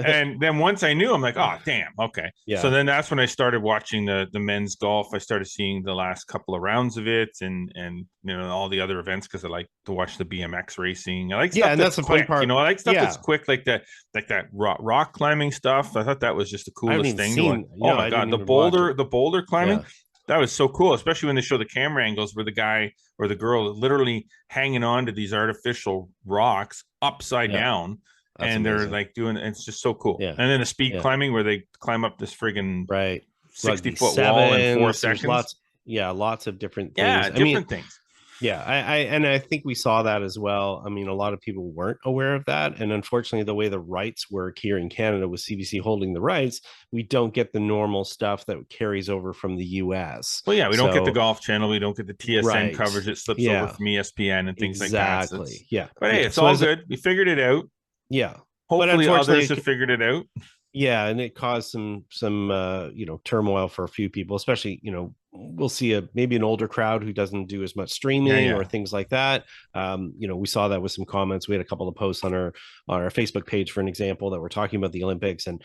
And then once I knew, I'm like, oh, damn. Okay. Yeah. So then that's when I started watching the men's golf. I started seeing the last couple of rounds of it and all the other events, because I like to watch the BMX racing. I like stuff that's the quick. I like stuff that's quick, like that rock climbing stuff. I thought that was just the coolest thing. Oh my God, the boulder climbing. Yeah. That was so cool, especially when they show the camera angles where the guy or the girl literally hanging on to these artificial rocks upside down. That's and amazing. They're like doing, it's just so cool. Yeah. And then the speed climbing where they climb up this friggin' 60-foot wall in 4 seconds. Lots of different things. Different things. Yeah, I think we saw that as well. I mean, a lot of people weren't aware of that. And unfortunately, the way the rights work here in Canada with CBC holding the rights, we don't get the normal stuff that carries over from the US. Well, we don't get the Golf Channel. We don't get the TSN coverage that slips over from ESPN and things like that. Exactly. But hey, it's all good. We figured it out. Yeah. Hopefully others have figured it out. Yeah, and it caused some turmoil for a few people, especially, we'll see maybe an older crowd who doesn't do as much streaming or things like that. We saw that with some comments. We had a couple of posts on our Facebook page, for an example, that were talking about the Olympics, and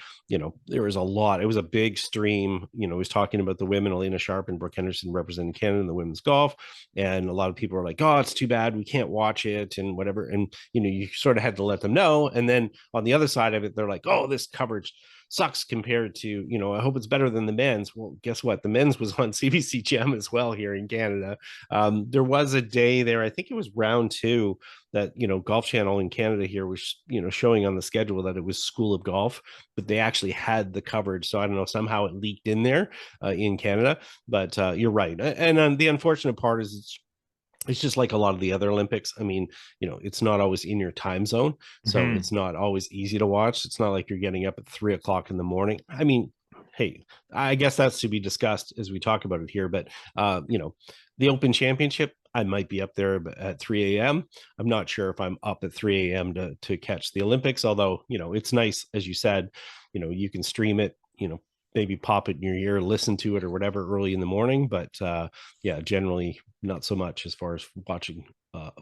there was a lot. It was a big stream. It was talking about the women, Alena Sharp and Brooke Henderson representing Canada in the women's golf, and a lot of people are like, "Oh, it's too bad we can't watch it," and whatever. And you sort of had to let them know. And then on the other side of it, they're like, "Oh, this coverage sucks compared to, I hope it's better than the men's. Well, guess what? The men's was on CBC Gem as well here in Canada. There was a day there, I think it was round 2, that, Golf Channel in Canada here was, showing on the schedule that it was School of Golf, but they actually had the coverage. So I don't know, somehow it leaked in there in Canada, but you're right. And the unfortunate part is it's just like a lot of the other Olympics. I mean, it's not always in your time zone, so it's not always easy to watch. It's not like you're getting up at 3:00 in the morning. I mean, hey, I guess that's to be discussed as we talk about it here. But the Open Championship, I might be up there at 3 a.m. I'm not sure if I'm up at 3 a.m. to catch the Olympics. Although it's nice, as you said, you can stream it. Maybe pop it in your ear, listen to it or whatever early in the morning. But yeah, generally not so much as far as watching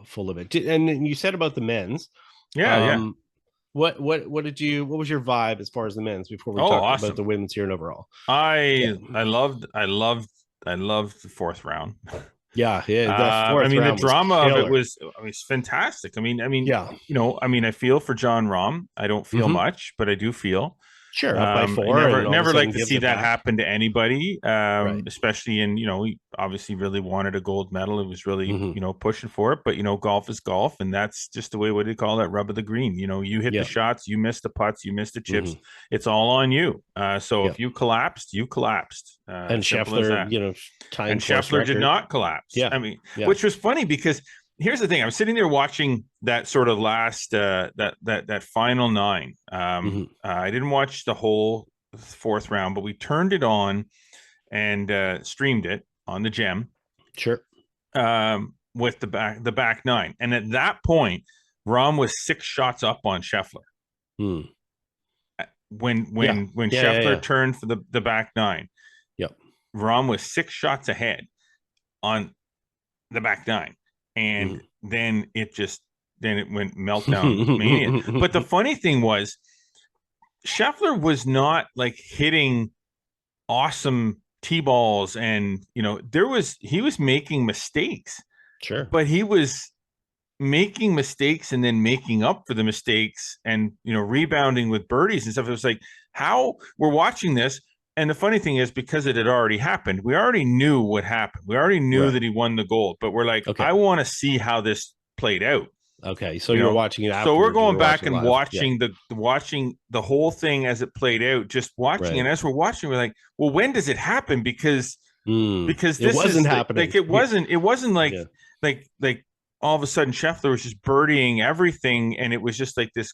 full of it. And you said about the men's. Yeah. What was your vibe as far as the men's before we talk about the women's here and overall? I loved the 4th round. Yeah. I mean, the drama of it was fantastic. I mean, yeah. I feel for John Rahm. I don't feel much, but I do feel. Sure, up by 4. I never like to see that happen to anybody, especially in, he obviously really wanted a gold medal. It was really, pushing for it. But, golf is golf, and that's just the way, what do you call that, rub of the green. You hit the shots, you missed the putts, you missed the chips. It's all on you. So if you collapsed, you collapsed. And Scheffler, and Scheffler did not collapse. Yeah. I mean, which was funny because here's the thing. I was sitting there watching that sort of last that final 9. I didn't watch the whole 4th round, but we turned it on and streamed it on the Gem. Sure. With the back 9, and at that point, Rahm was 6 shots up on Scheffler. When Scheffler turned for the back 9, Rahm was 6 shots ahead on the back 9. And then it went meltdown mania. But the funny thing was, Scheffler was not like hitting awesome tee balls, and he was making mistakes. Sure, but he was making mistakes and then making up for the mistakes, and rebounding with birdies and stuff. It was like, how we're watching this. And the funny thing is, because it had already happened, we already knew what happened. We already knew that he won the gold, but we're like, I want to see how this played out. Okay, so you're watching it afterwards. So we're going back and watching the whole thing as it played out, just watching. And as we're watching, we're like, well, when does it happen? Because this wasn't happening. Like it wasn't like all of a sudden Scheffler was just birdieing everything, and it was just like this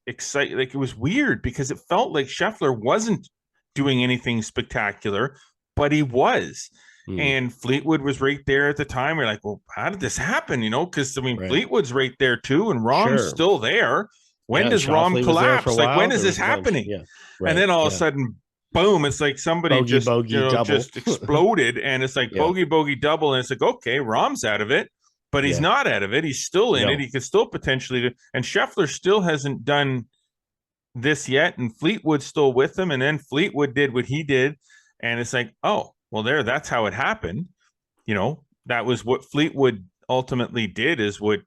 exciting. Like, it was weird because it felt like Scheffler wasn't doing anything spectacular, but he was. And Fleetwood was right there at the time. We're like, well, how did this happen? Because Fleetwood's right there too, and Rahm's still there. When does Rahm collapse? Like, when is this happening? And then all of a sudden, boom! It's like somebody just exploded, and it's like bogey double, and it's like, okay, Rahm's out of it, but he's not out of it. He's still in it. He could still potentially do. And Scheffler still hasn't done this yet, and Fleetwood's still with him, and then Fleetwood did what he did, and it's like, oh, well, that's how it happened. That was what Fleetwood ultimately did, is what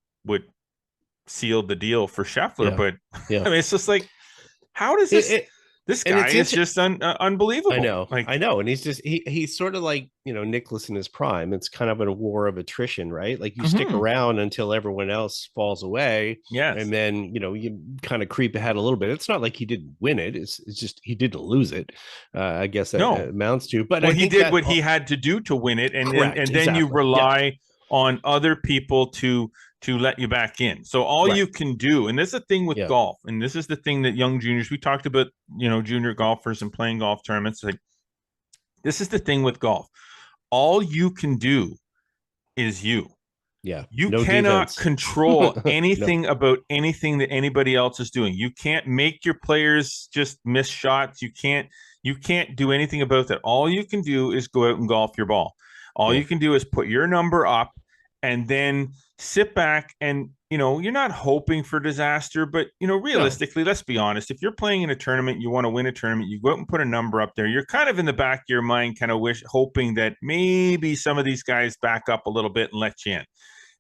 sealed the deal for Scheffler. But I mean, it's just like, how does this This guy is just unbelievable. I know. And he's sort of like, Nicklaus in his prime. It's kind of a war of attrition, right? Like you stick around until everyone else falls away. Yes. And then, you kind of creep ahead a little bit. It's not like he didn't win it. It's just, he didn't lose it. I guess that amounts to, but he did what he had to do to win it. And then you rely on other people to let you back in. So all you can do, and this is the thing with golf, and this is the thing that young juniors, we talked about, junior golfers and playing golf tournaments. Like, this is the thing with golf. All you can do is you. Yeah. You cannot control anything about anything that anybody else is doing. You can't make your players just miss shots. You can't do anything about that. All you can do is go out and golf your ball. All you can do is put your number up and then sit back and, you're not hoping for disaster, but, realistically, let's be honest. If you're playing in a tournament, you want to win a tournament, you go out and put a number up there. You're kind of in the back of your mind, kind of hoping that maybe some of these guys back up a little bit and let you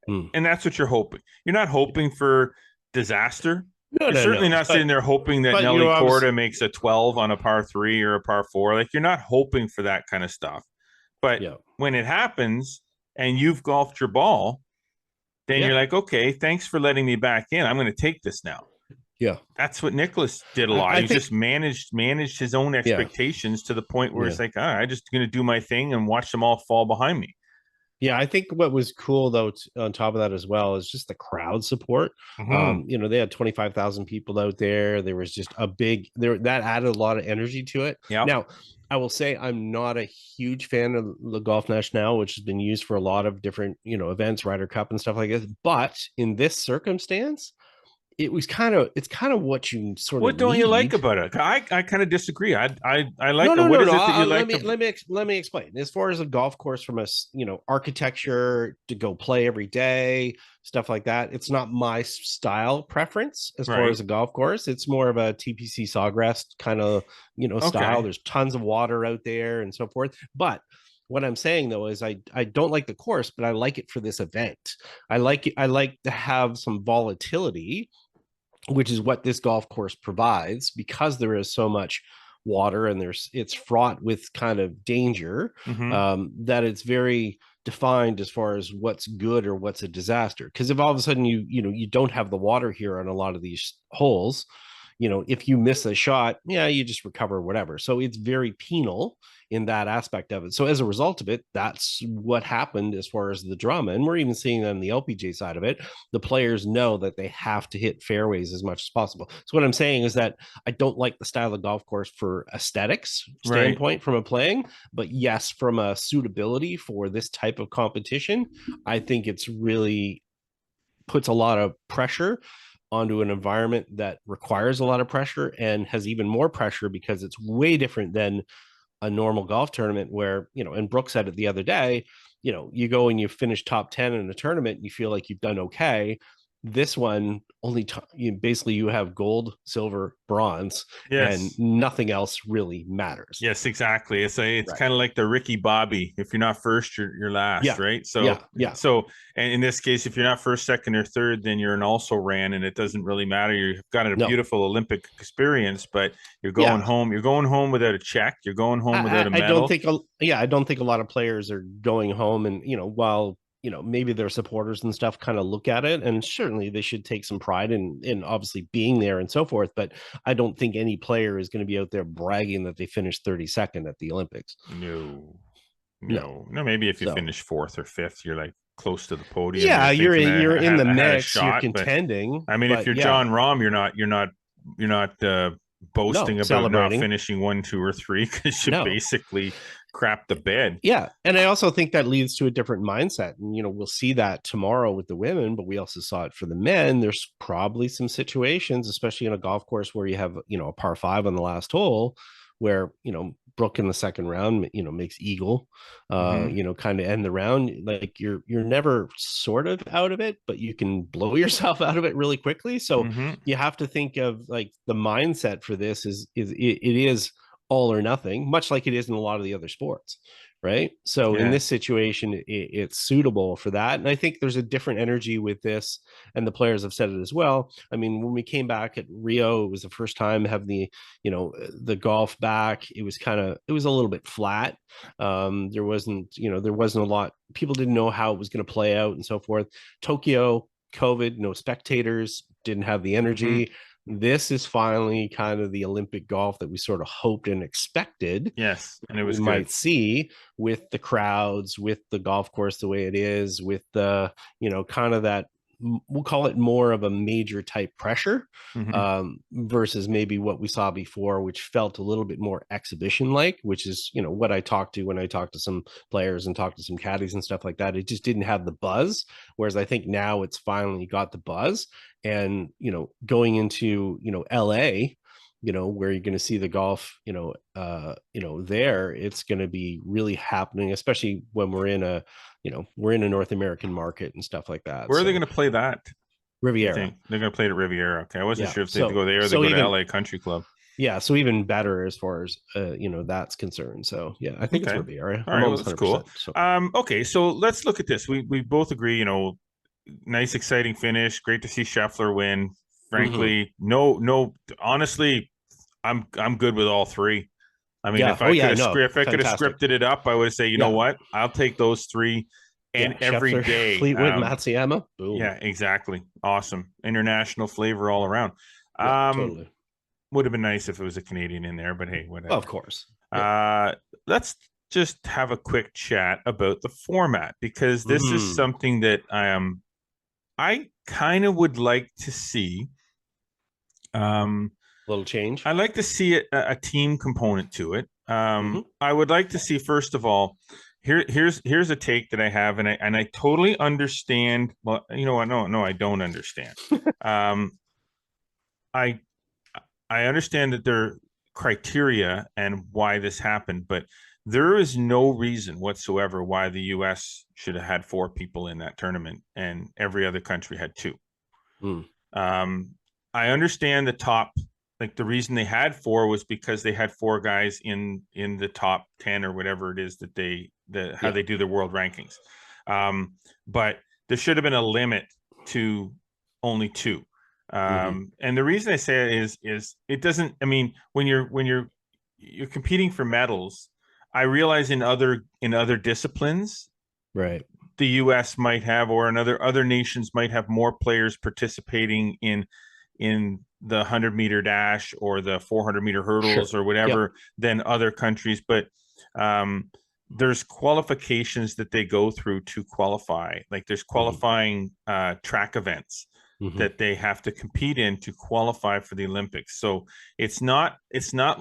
in. And that's what you're hoping. You're not hoping for disaster. You're certainly not sitting there hoping that Nelly Korda makes a 12 on a par 3 or a par 4. Like, you're not hoping for that kind of stuff. But when it happens and you've golfed your ball, then you're like, okay, thanks for letting me back in. I'm going to take this now. Yeah, that's what Nicholas did a lot. He just managed his own expectations to the point where it's like, I'm just going to do my thing and watch them all fall behind me. Yeah, I think what was cool though, on top of that as well, is just the crowd support. You know, they had 25,000 people out there. There was just that added a lot of energy to it. Now, I will say I'm not a huge fan of the Golf National, which has been used for a lot of different, events, Ryder Cup and stuff like this. But in this circumstance, it's kind of what you sort of what don't need. You like about it? I kind of disagree. I like no, what is it that you like? Let me explain. As far as a golf course, from a architecture to go play every day, stuff like that, it's not my style preference as far as a golf course. It's more of a TPC Sawgrass kind of style. There's tons of water out there and so forth. But what I'm saying though is I don't like the course, but I like it for this event. I like to have some volatility, which is what this golf course provides, because there is so much water and it's fraught with kind of danger, that it's very defined as far as what's good or what's a disaster. Because if all of a sudden you don't have the water here on a lot of these holes, if you miss a shot, you just recover whatever. So it's very penal in that aspect of it. So as a result of it, that's what happened as far as the drama. And we're even seeing that on the LPGA side of it. The players know that they have to hit fairways as much as possible. So what I'm saying is that I don't like the style of golf course for aesthetics standpoint from a playing, but yes, from a suitability for this type of competition, I think it's really puts a lot of pressure onto an environment that requires a lot of pressure and has even more pressure because it's way different than a normal golf tournament where, and Brooke said it the other day, you go and you finish top 10 in a tournament and you feel like you've done okay. This one only basically you have gold, silver, bronze, and nothing else really matters. Yes, exactly. It's kind of like the Ricky Bobby. If you're not first, you're last, right? So So, and in this case, if you're not first, second, or third, then you're an also ran, and it doesn't really matter. You've got a beautiful Olympic experience, but you're going home. You're going home without a check. You're going home without a medal. I don't think a lot of players are going home, and while maybe their supporters and stuff kind of look at it, and certainly they should take some pride in obviously being there and so forth. But I don't think any player is going to be out there bragging that they finished 32nd at the Olympics. No. Maybe if you finish 4th or 5th, you're like close to the podium. Yeah, you're in the mix. You're contending. But, I mean, if you're John Rahm, you're not boasting about not finishing 1, 2, or 3 because you basically crap the bed. Yeah. And I also think that leads to a different mindset. And, we'll see that tomorrow with the women, but we also saw it for the men. There's probably some situations, especially in a golf course where you have, a par 5 on the last hole where, Brooke in the second round, makes eagle, kind of end the round. Like you're never sort of out of it, but you can blow yourself out of it really quickly. So you have to think of like the mindset for this is it is all or nothing, much like it is in a lot of the other sports, right? So in this situation, it's suitable for that. And I think there's a different energy with this, and the players have said it as well. I mean, when we came back at Rio, it was the first time having the golf back. It was a little bit flat. There wasn't a lot. People didn't know how it was going to play out and so forth. Tokyo, COVID, no spectators, didn't have the energy. This is finally kind of the Olympic golf that we sort of hoped and expected. Yes, and it was we might see with the crowds, with the golf course the way it is, with the kind of that, we'll call it more of a major type pressure, versus maybe what we saw before, which felt a little bit more exhibition like, which is what I talked to when I talked to some players and talked to some caddies and stuff like that. It just didn't have the buzz, whereas I think now it's finally got the buzz. And going into LA, where you're going to see the golf, there, it's going to be really happening, especially when we're in a North American market and stuff like that. Where are they going to play that? Riviera. They're going to play it at Riviera. Okay, I wasn't sure if they go there or they go to LA Country Club. Yeah, so even better as far as that's concerned. So yeah, I think it's Riviera. All right, well, that's cool. So. Okay, so let's look at this. We both agree. Nice, exciting finish. Great to see Scheffler win. frankly. No, honestly, I'm good with all three. I mean, if I could have scripted it up, I would say, you know what, I'll take those three. And every Scheffler, day, Fleetwood, Matsuyama, boom. Yeah, exactly. Awesome. International flavor all around. Totally. Would have been nice if it was a Canadian in there, but hey, whatever. Of course. Let's just have a quick chat about the format, because this is something that I kind of would like to see. Little change. I'd like to see a team component to it. I would like to see, first of all, here's a take that I have, and I totally understand. Well, you know what? No, I don't understand. I understand that there are criteria and why this happened, but there is no reason whatsoever why the U.S. should have had 4 people in that tournament and every other country had 2. I understand the top. Like, the reason they had 4 was because they had 4 guys in the top 10 or whatever it is that they do their world rankings. But there should have been a limit to only 2. And the reason I say it is it doesn't. I mean, when you're competing for medals, I realize in other disciplines, right, the U.S. might have, or other nations might have more players participating in the 100-meter dash or the 400-meter hurdles or whatever than other countries. But there's qualifications that they go through to qualify. Like, there's qualifying track events that they have to compete in to qualify for the Olympics. So it's not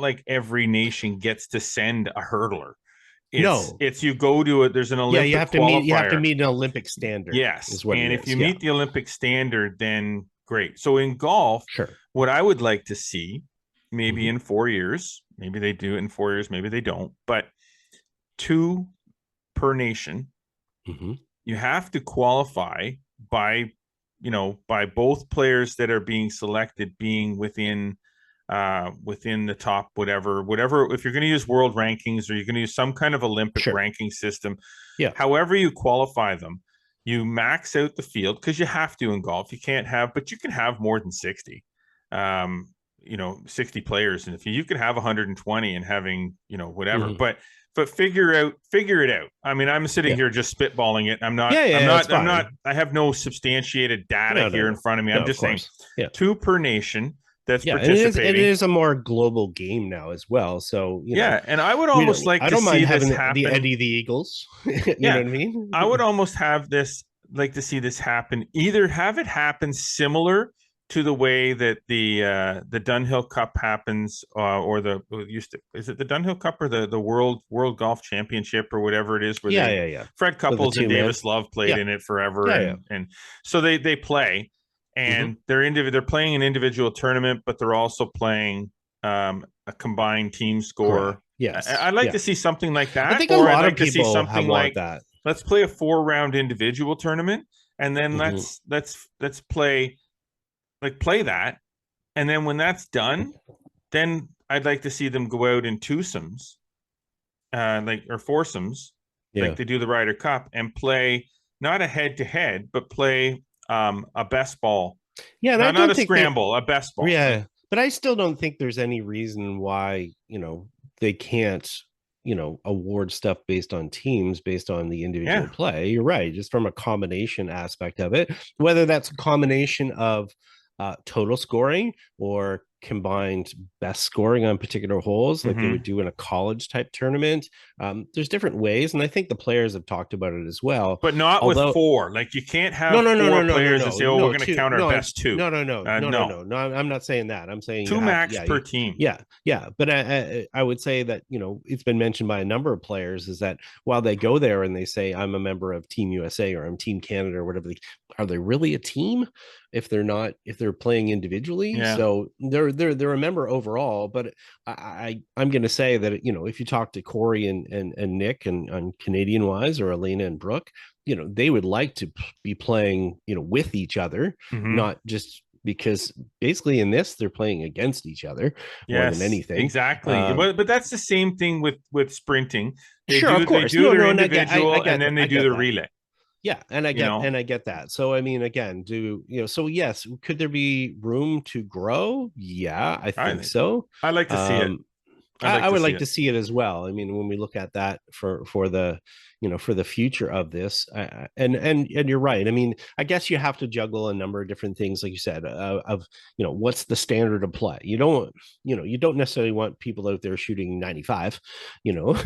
like every nation gets to send a hurdler. It's you go to it. There's an Olympic you have to meet an Olympic standard. Yes, if you meet the Olympic standard, then great. So in golf, what I would like to see, maybe in 4 years, maybe they do it in 4 years, maybe they don't, but 2 per nation. You have to qualify by both players that are being selected being within the top, whatever. If you're going to use world rankings, or you're going to use some kind of Olympic ranking system, however you qualify them, you max out the field, because you have to in golf. You can't have, but you can have more than 60, 60 players. And if you could have 120 and having, whatever, but figure it out. I mean, I'm sitting here just spitballing it. I'm not, I have no substantiated data here in front of me. I'm just saying 2 per nation that's participating. It is a more global game now as well. So, and I would almost like to see this happen. The Eddie the Eagles. you know what I mean? I would almost like to see this happen. Either have it happen similar to the way that the Dunhill Cup happens, or is it the Dunhill Cup or the World Golf Championship or whatever it is, where Fred Couples and Davis Love played in it forever, and so they play, and they're playing an individual tournament, but they're also playing a combined team score. Yes, I'd like to see something like that. I think a lot of people have like that. Let's play a 4-round individual tournament, and then let's play that, and then when that's done, then I'd like to see them go out in twosomes, or foursomes, like they do the Ryder Cup, and play not a head-to-head, but play a best ball. Not a scramble, a best ball. Yeah, but I still don't think there's any reason why they can't award stuff based on teams, based on the individual play. You're right, just from a combination aspect of it, whether that's a combination of total scoring or combined best scoring on particular holes, like they would do in a college type tournament. There's different ways, and I think the players have talked about it as well, but not with 4. Like, you can't have 4 players and say, we're going to count our best 2. No, I'm not saying that. I'm saying 2 max per team. But I would say that it's been mentioned by a number of players is that while they go there and they say, I'm a member of Team USA or I'm Team Canada or whatever, are they really a team if they're playing individually? So they're a member overall. But I'm going to say that if you talk to Corey and Nick and on Canadian wise, or Elena and Brooke, they would like to be playing with each other, not just because basically in this they're playing against each other more than anything. Exactly. But that's the same thing with sprinting. They of course. They do their individual, and then they do the relay. Yeah, and I get that. So I mean, again, so yes, could there be room to grow? Yeah, I think so. I like to see it. I would like to see it as well. I mean, when we look at that for the for the future of this, and you're right. I mean, I guess you have to juggle a number of different things, like you said, of what's the standard of play. You don't necessarily want people out there shooting 95. No.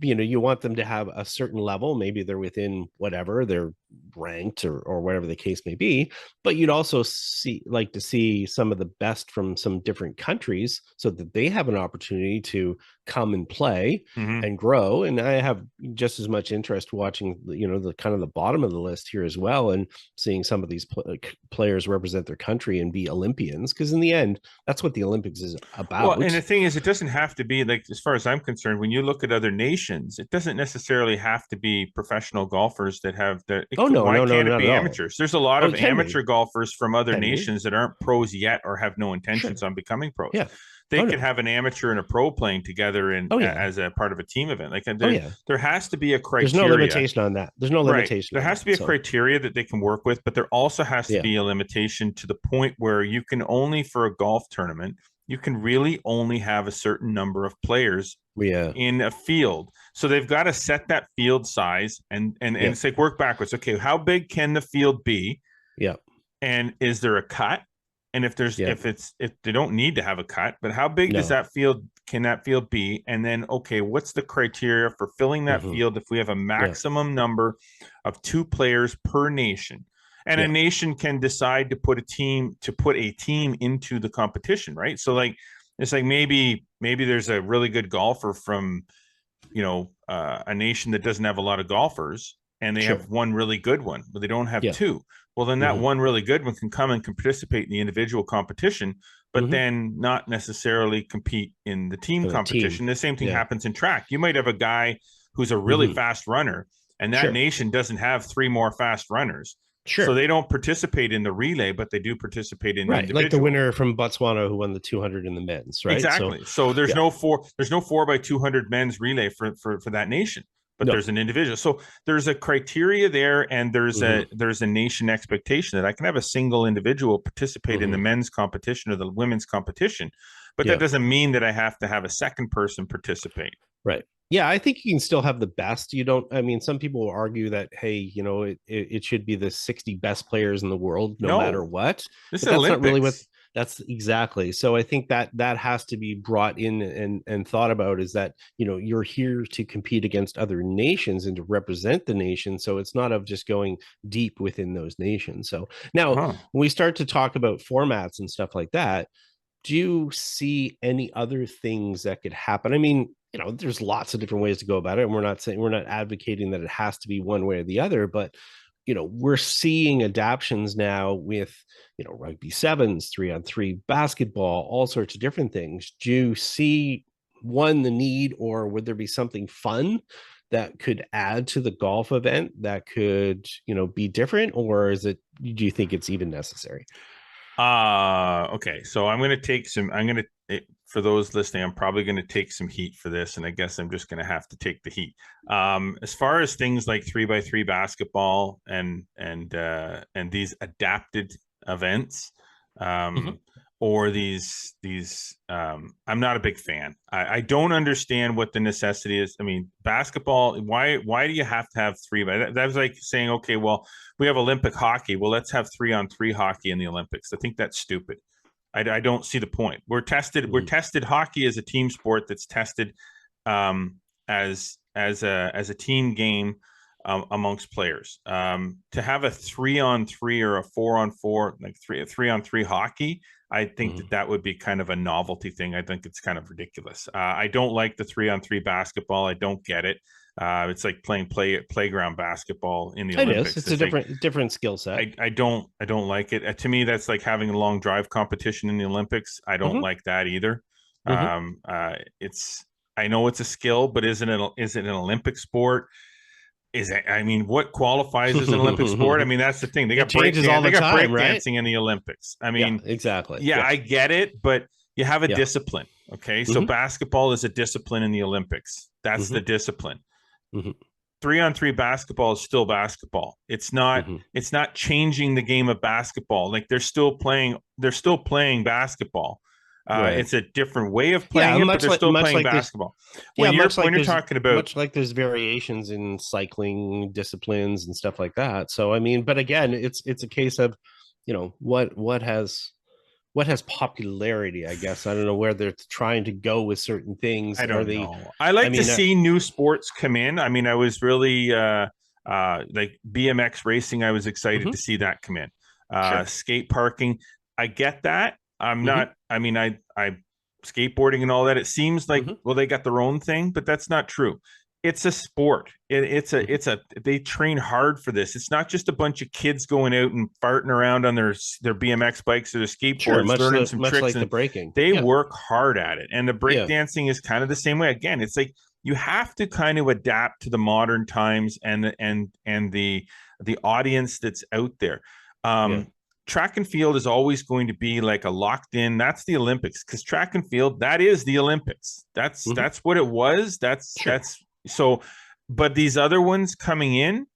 You want them to have a certain level. Maybe they're within whatever they're ranked or whatever the case may be, but you'd also like to see some of the best from some different countries so that they have an opportunity to come and play and grow. And I have just as much interest watching the kind of the bottom of the list here as well, and seeing some of these players represent their country and be Olympians, because in the end that's what the Olympics is about. Well, and the thing is, it doesn't have to be, like, as far as I'm concerned, when you look at other nations, it doesn't necessarily have to be professional golfers that have the why can't it be amateurs? There's a lot of amateur golfers from other nations that aren't pros yet or have no intentions on becoming pros. Yeah. They could have an amateur and a pro playing together as a part of a team event. Like there has to be a criteria. There's no limitation on that. There's no limitation. There has to be a criteria that they can work with, but there also has to be a limitation to the point where you can only, for a golf tournament, you can really only have a certain number of players in a field. So they've got to set that field size and it's like work backwards. Okay, how big can the field be? Yeah. And is there a cut? And if they don't need to have a cut, but how big can that field be? And then, okay, what's the criteria for filling that field if we have a maximum number of 2 players per nation? And a nation can decide to put a team into the competition, right? So like, it's like maybe there's a really good golfer from, a nation that doesn't have a lot of golfers, and they have one really good one, but they don't have 2. Well, then that one really good one can come and can participate in the individual competition, but then not necessarily compete in the team competition. The same thing happens in track. You might have a guy who's a really fast runner, and that nation doesn't have 3 more fast runners. Sure. So they don't participate in the relay, but they do participate in the individual. Like the winner from Botswana who won the 200 in the men's, right? Exactly. So there's no 4x200 men's relay for that nation. But there's an individual. So there's a criteria there, and there's a nation expectation that I can have a single individual participate in the men's competition or the women's competition. But that doesn't mean that I have to have a second person participate. Right. Yeah, I think you can still have the best. Some people will argue that, hey, it should be the 60 best players in the world, no matter what. This is Olympics. Not really what. That's exactly. So I think that has to be brought in and thought about, is that, you're here to compete against other nations and to represent the nation. So it's not of just going deep within those nations. So now when we start to talk about formats and stuff like that, do you see any other things that could happen? I mean, there's lots of different ways to go about it. And we're not advocating that it has to be one way or the other, but we're seeing adaptions now with, rugby sevens, 3-on-3 basketball, all sorts of different things. Do you see the need, or would there be something fun that could add to the golf event that could, be different, or do you think it's even necessary? Okay. So for those listening, I'm probably going to take some heat for this, and I guess I'm just going to have to take the heat. As far as things like 3x3 basketball and these adapted events, or these I'm not a big fan. I don't understand what the necessity is. I mean, basketball, why do you have to have 3? That was like saying, okay, well, we have Olympic hockey. Well, let's have 3-on-3 hockey in the Olympics. I think that's stupid. I don't see the point. We're tested. Hockey as a team sport that's tested as a team game amongst players. To have a 3-on-3 or a 4-on-4, like 3-on-3 hockey, I think that would be kind of a novelty thing. I think it's kind of ridiculous. I don't like the 3-on-3 basketball. I don't get it. It's like playing playground basketball in the Olympics. It's a different skill set. I don't like it. To me, that's like having a long drive competition in the Olympics. I don't like that either. I know it's a skill, but is it an Olympic sport? What qualifies as an Olympic sport? I mean, that's the thing. They got breakdancing in the Olympics. I mean, exactly. Yeah, I get it, but you have a discipline. Okay, so basketball is a discipline in the Olympics. That's the discipline. 3-on-3 basketball is still basketball. It's not changing the game of basketball. Like they're still playing basketball. Right. It's a different way of playing it, but they're still playing basketball. When you're talking about, much like there's variations in cycling disciplines and stuff like that. So I mean, but again, it's a case of, what has popularity, I guess. I don't know where they're trying to go with certain things. I don't know. I like to see new sports come in. I mean, I was really like BMX racing. I was excited to see that come in. Skate parking. I get that. I'm not, I mean, I skateboarding and all that. It seems like, well, they got their own thing, but that's not true. It's a sport. They train hard for this. It's not just a bunch of kids going out and farting around on their BMX bikes or their skateboards, learning some tricks. Like the breaking. They work hard at it. And the breakdancing is kind of the same way. Again, it's like you have to kind of adapt to the modern times and the audience that's out there. Track and field is always going to be like a locked in. That's the Olympics, because track and field, that is the Olympics. That's what it was. That's so. But these other ones coming in,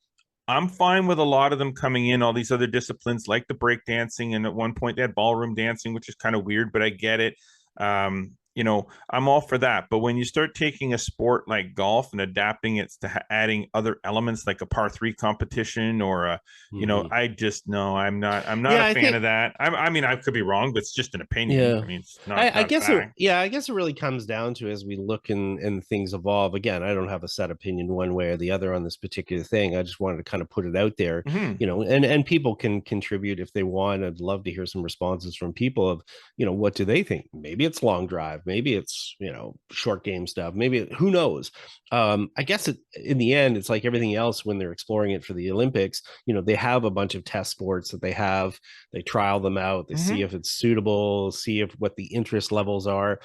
I'm fine with a lot of them coming in. All these other disciplines like the breakdancing, and at one point they had ballroom dancing, which is kind of weird, but I get it. I'm all for that. But when you start taking a sport like golf and adapting it to adding other elements like a par 3 competition or I just no, I'm not a fan of that. I mean, I could be wrong, but it's just an opinion. Yeah. I mean, it's not, I guess it really comes down to, as we look and things evolve. Again, I don't have a set opinion one way or the other on this particular thing. I just wanted to kind of put it out there, and people can contribute if they want. I'd love to hear some responses from people of, what do they think? Maybe it's long drive. Maybe it's, short game stuff. Maybe, who knows? I guess in the end, it's like everything else when they're exploring it for the Olympics. They have a bunch of test sports that they trial them out. They see if it's suitable, see if what the interest levels are.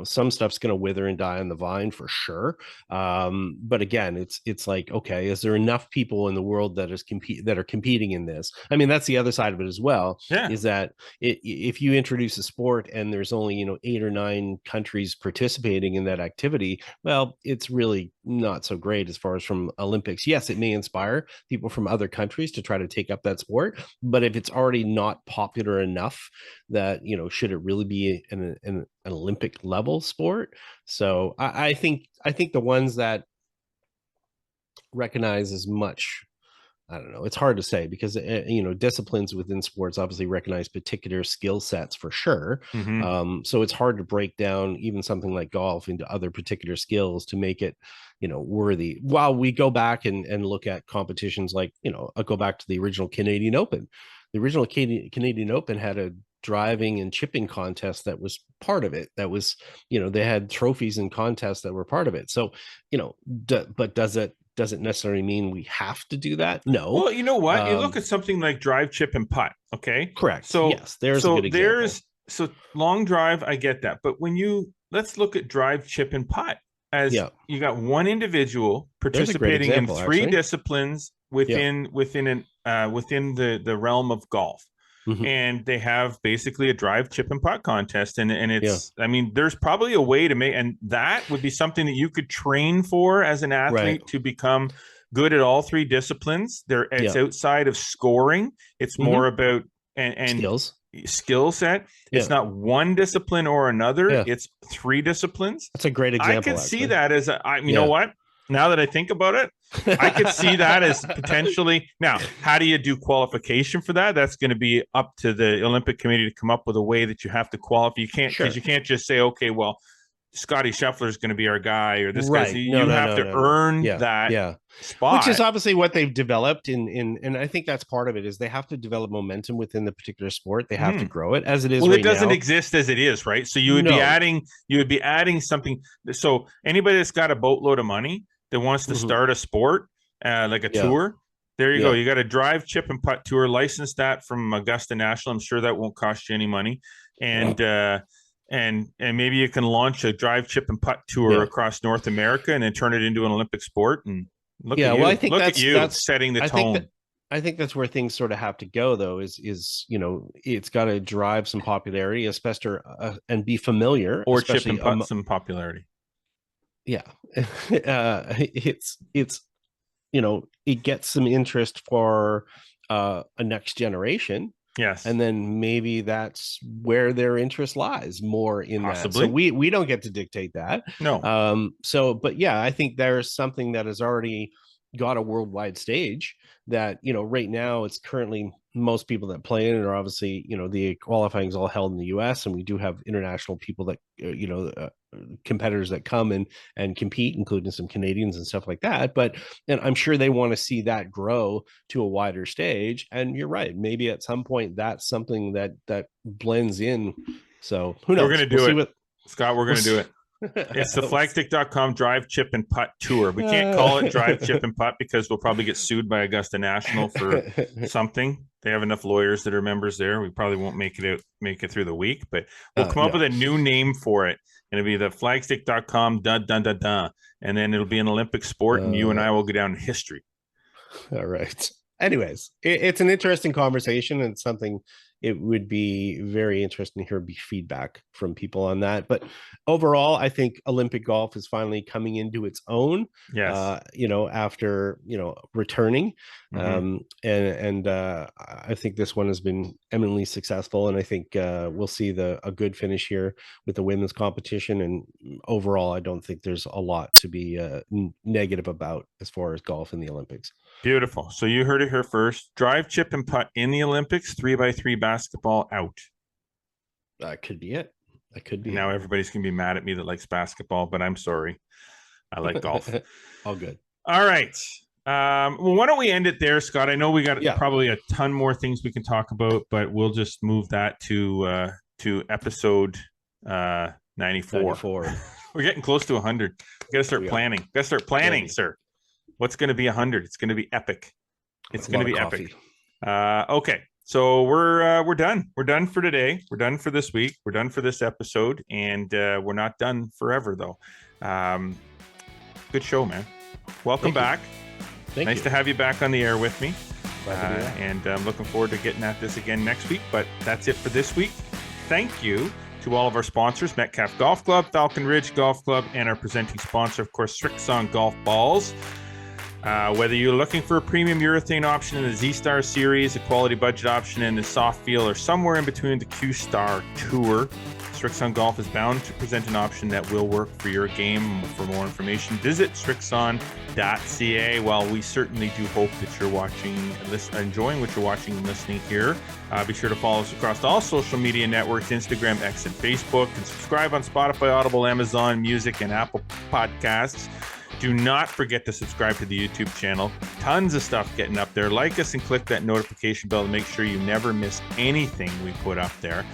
Some stuff's going to wither and die on the vine for sure. But again, it's like, okay, is there enough people in the world that are competing in this? I mean, that's the other side of it as well. Is that if you introduce a sport and there's only 8 or 9 countries participating in that activity, well, it's really not so great as far as from Olympics. Yes, it may inspire people from other countries to try to take up that sport, but if it's already not popular enough, that should it really be an Olympic level sport? So I think the ones that recognize as much, I don't know, it's hard to say, because disciplines within sports obviously recognize particular skill sets for sure. So it's hard to break down even something like golf into other particular skills to make it worthy. While we go back and look at competitions like, I'll go back to the original Canadian Open. The original Canadian Open had a driving and chipping contest that was part of it. That was, they had trophies and contests that were part of it. So, but does it necessarily mean we have to do that? No. Well, you know what? You look at something like drive, chip, and putt. Okay. Correct. So yes, there's a good example. So long drive, I get that. But let's look at drive, chip, and putt as you got one individual participating in 3 disciplines within the realm of golf. And they have basically a drive, chip, and putt contest. And it's, I mean, there's probably a way to make, and that would be something that you could train for as an athlete to become good at all 3 disciplines. It's outside of scoring. It's more about and skill set. It's not one discipline or another. It's 3 disciplines. That's a great example. I could see that as you know what? Now that I think about it, I could see that as potentially. Now, how do you do qualification for that? That's going to be up to the Olympic Committee to come up with a way that you have to qualify. You can't, because you can't just say, okay, well, Scotty Scheffler is going to be our guy, or this guy. You have to earn that spot, which is obviously what they've developed and I think that's part of it, is they have to develop momentum within the particular sport. They have to grow it as it is. Well, it doesn't exist as it is, right? So you would be adding something. So anybody that's got a boatload of money that wants to start a sport, like a tour, there you go. You got a drive, chip, and putt tour. License that from Augusta National. I'm sure that won't cost you any money. And maybe you can launch a drive, chip, and putt tour across North America and then turn it into an Olympic sport. And look at you. Well, I think that's setting the tone. I think that's where things sort of have to go, though, is it's got to drive some popularity, especially and be familiar, or chip and putt some popularity. Yeah, it's it gets some interest for a next generation. Yes. And then maybe that's where their interest lies more in Possibly. that. So we don't get to dictate that. No. But yeah, I think there's something that has already got a worldwide stage that, right now it's currently most people that play in it are obviously, the qualifying is all held in the US, and we do have international people that, competitors that come and compete, including some Canadians and stuff like that. And I'm sure they want to see that grow to a wider stage. And you're right, maybe at some point that's something that blends in. So who knows? We're going to do it, Scott. We're going to do it. It's the Flagstick.com Drive, Chip, and Putt Tour. We can't call it Drive, Chip, and Putt because we'll probably get sued by Augusta National for something. They have enough lawyers that are members there. We probably won't make it through the week, but we'll come up with a new name for it. And it'll be the Flagstick.com and then it'll be an Olympic sport, and you and I will go down in history. All right. Anyways, it's an interesting conversation, and something it would be very interesting to hear feedback from people on that. But overall, I think Olympic golf is finally coming into its own. Yes. After returning, and I think this one has been eminently successful, and I think we'll see a good finish here with the women's competition. And overall, I don't think there's a lot to be negative about as far as golf in the Olympics. Beautiful. So you heard it here first. Drive, chip, and putt in the Olympics. 3x3 basketball out. That could be it. That could be. Now everybody's gonna be mad at me that likes basketball, but I'm sorry. I like golf. All good. All right. Well, why don't we end it there, Scott? I know we got probably a ton more things we can talk about, but we'll just move that to episode 94. We're getting close to 100. We got to start planning. Got to start planning, sir. What's going to be 100? It's going to be epic. It's going to be epic. Okay. So we're done. We're done for today. We're done for this week. We're done for this episode, and we're not done forever though. Good show, man. Welcome back. Nice to have you back on the air with me. And I'm looking forward to getting at this again next week. But that's it for this week. Thank you to all of our sponsors, Metcalf Golf Club, Falcon Ridge Golf Club, and our presenting sponsor, of course, Srixon Golf Balls. Whether you're looking for a premium urethane option in the Z-Star series, a quality budget option in the soft feel, or somewhere in between the Q-Star Tour, Srixon Golf is bound to present an option that will work for your game. For more information, visit srixon.ca. While we certainly do hope that you're enjoying what you're watching and listening here, be sure to follow us across all social media networks, Instagram, X, and Facebook, and subscribe on Spotify, Audible, Amazon Music, and Apple Podcasts. Do not forget to subscribe to the YouTube channel. Tons of stuff getting up there. Like us and click that notification bell to make sure you never miss anything we put up there.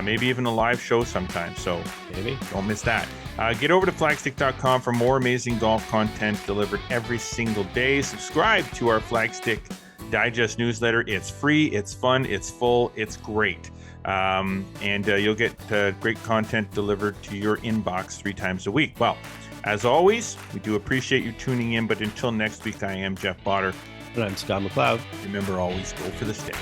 Maybe even a live show sometime. So maybe don't miss that. Get over to flagstick.com for more amazing golf content delivered every single day. Subscribe to our Flagstick Digest newsletter. It's free, it's fun, it's full, it's great. And you'll get great content delivered to your inbox 3 times a week. Well, as always, we do appreciate you tuning in, but until next week, I am Jeff Botter. And I'm Scott McLeod. Remember, always go for the stick.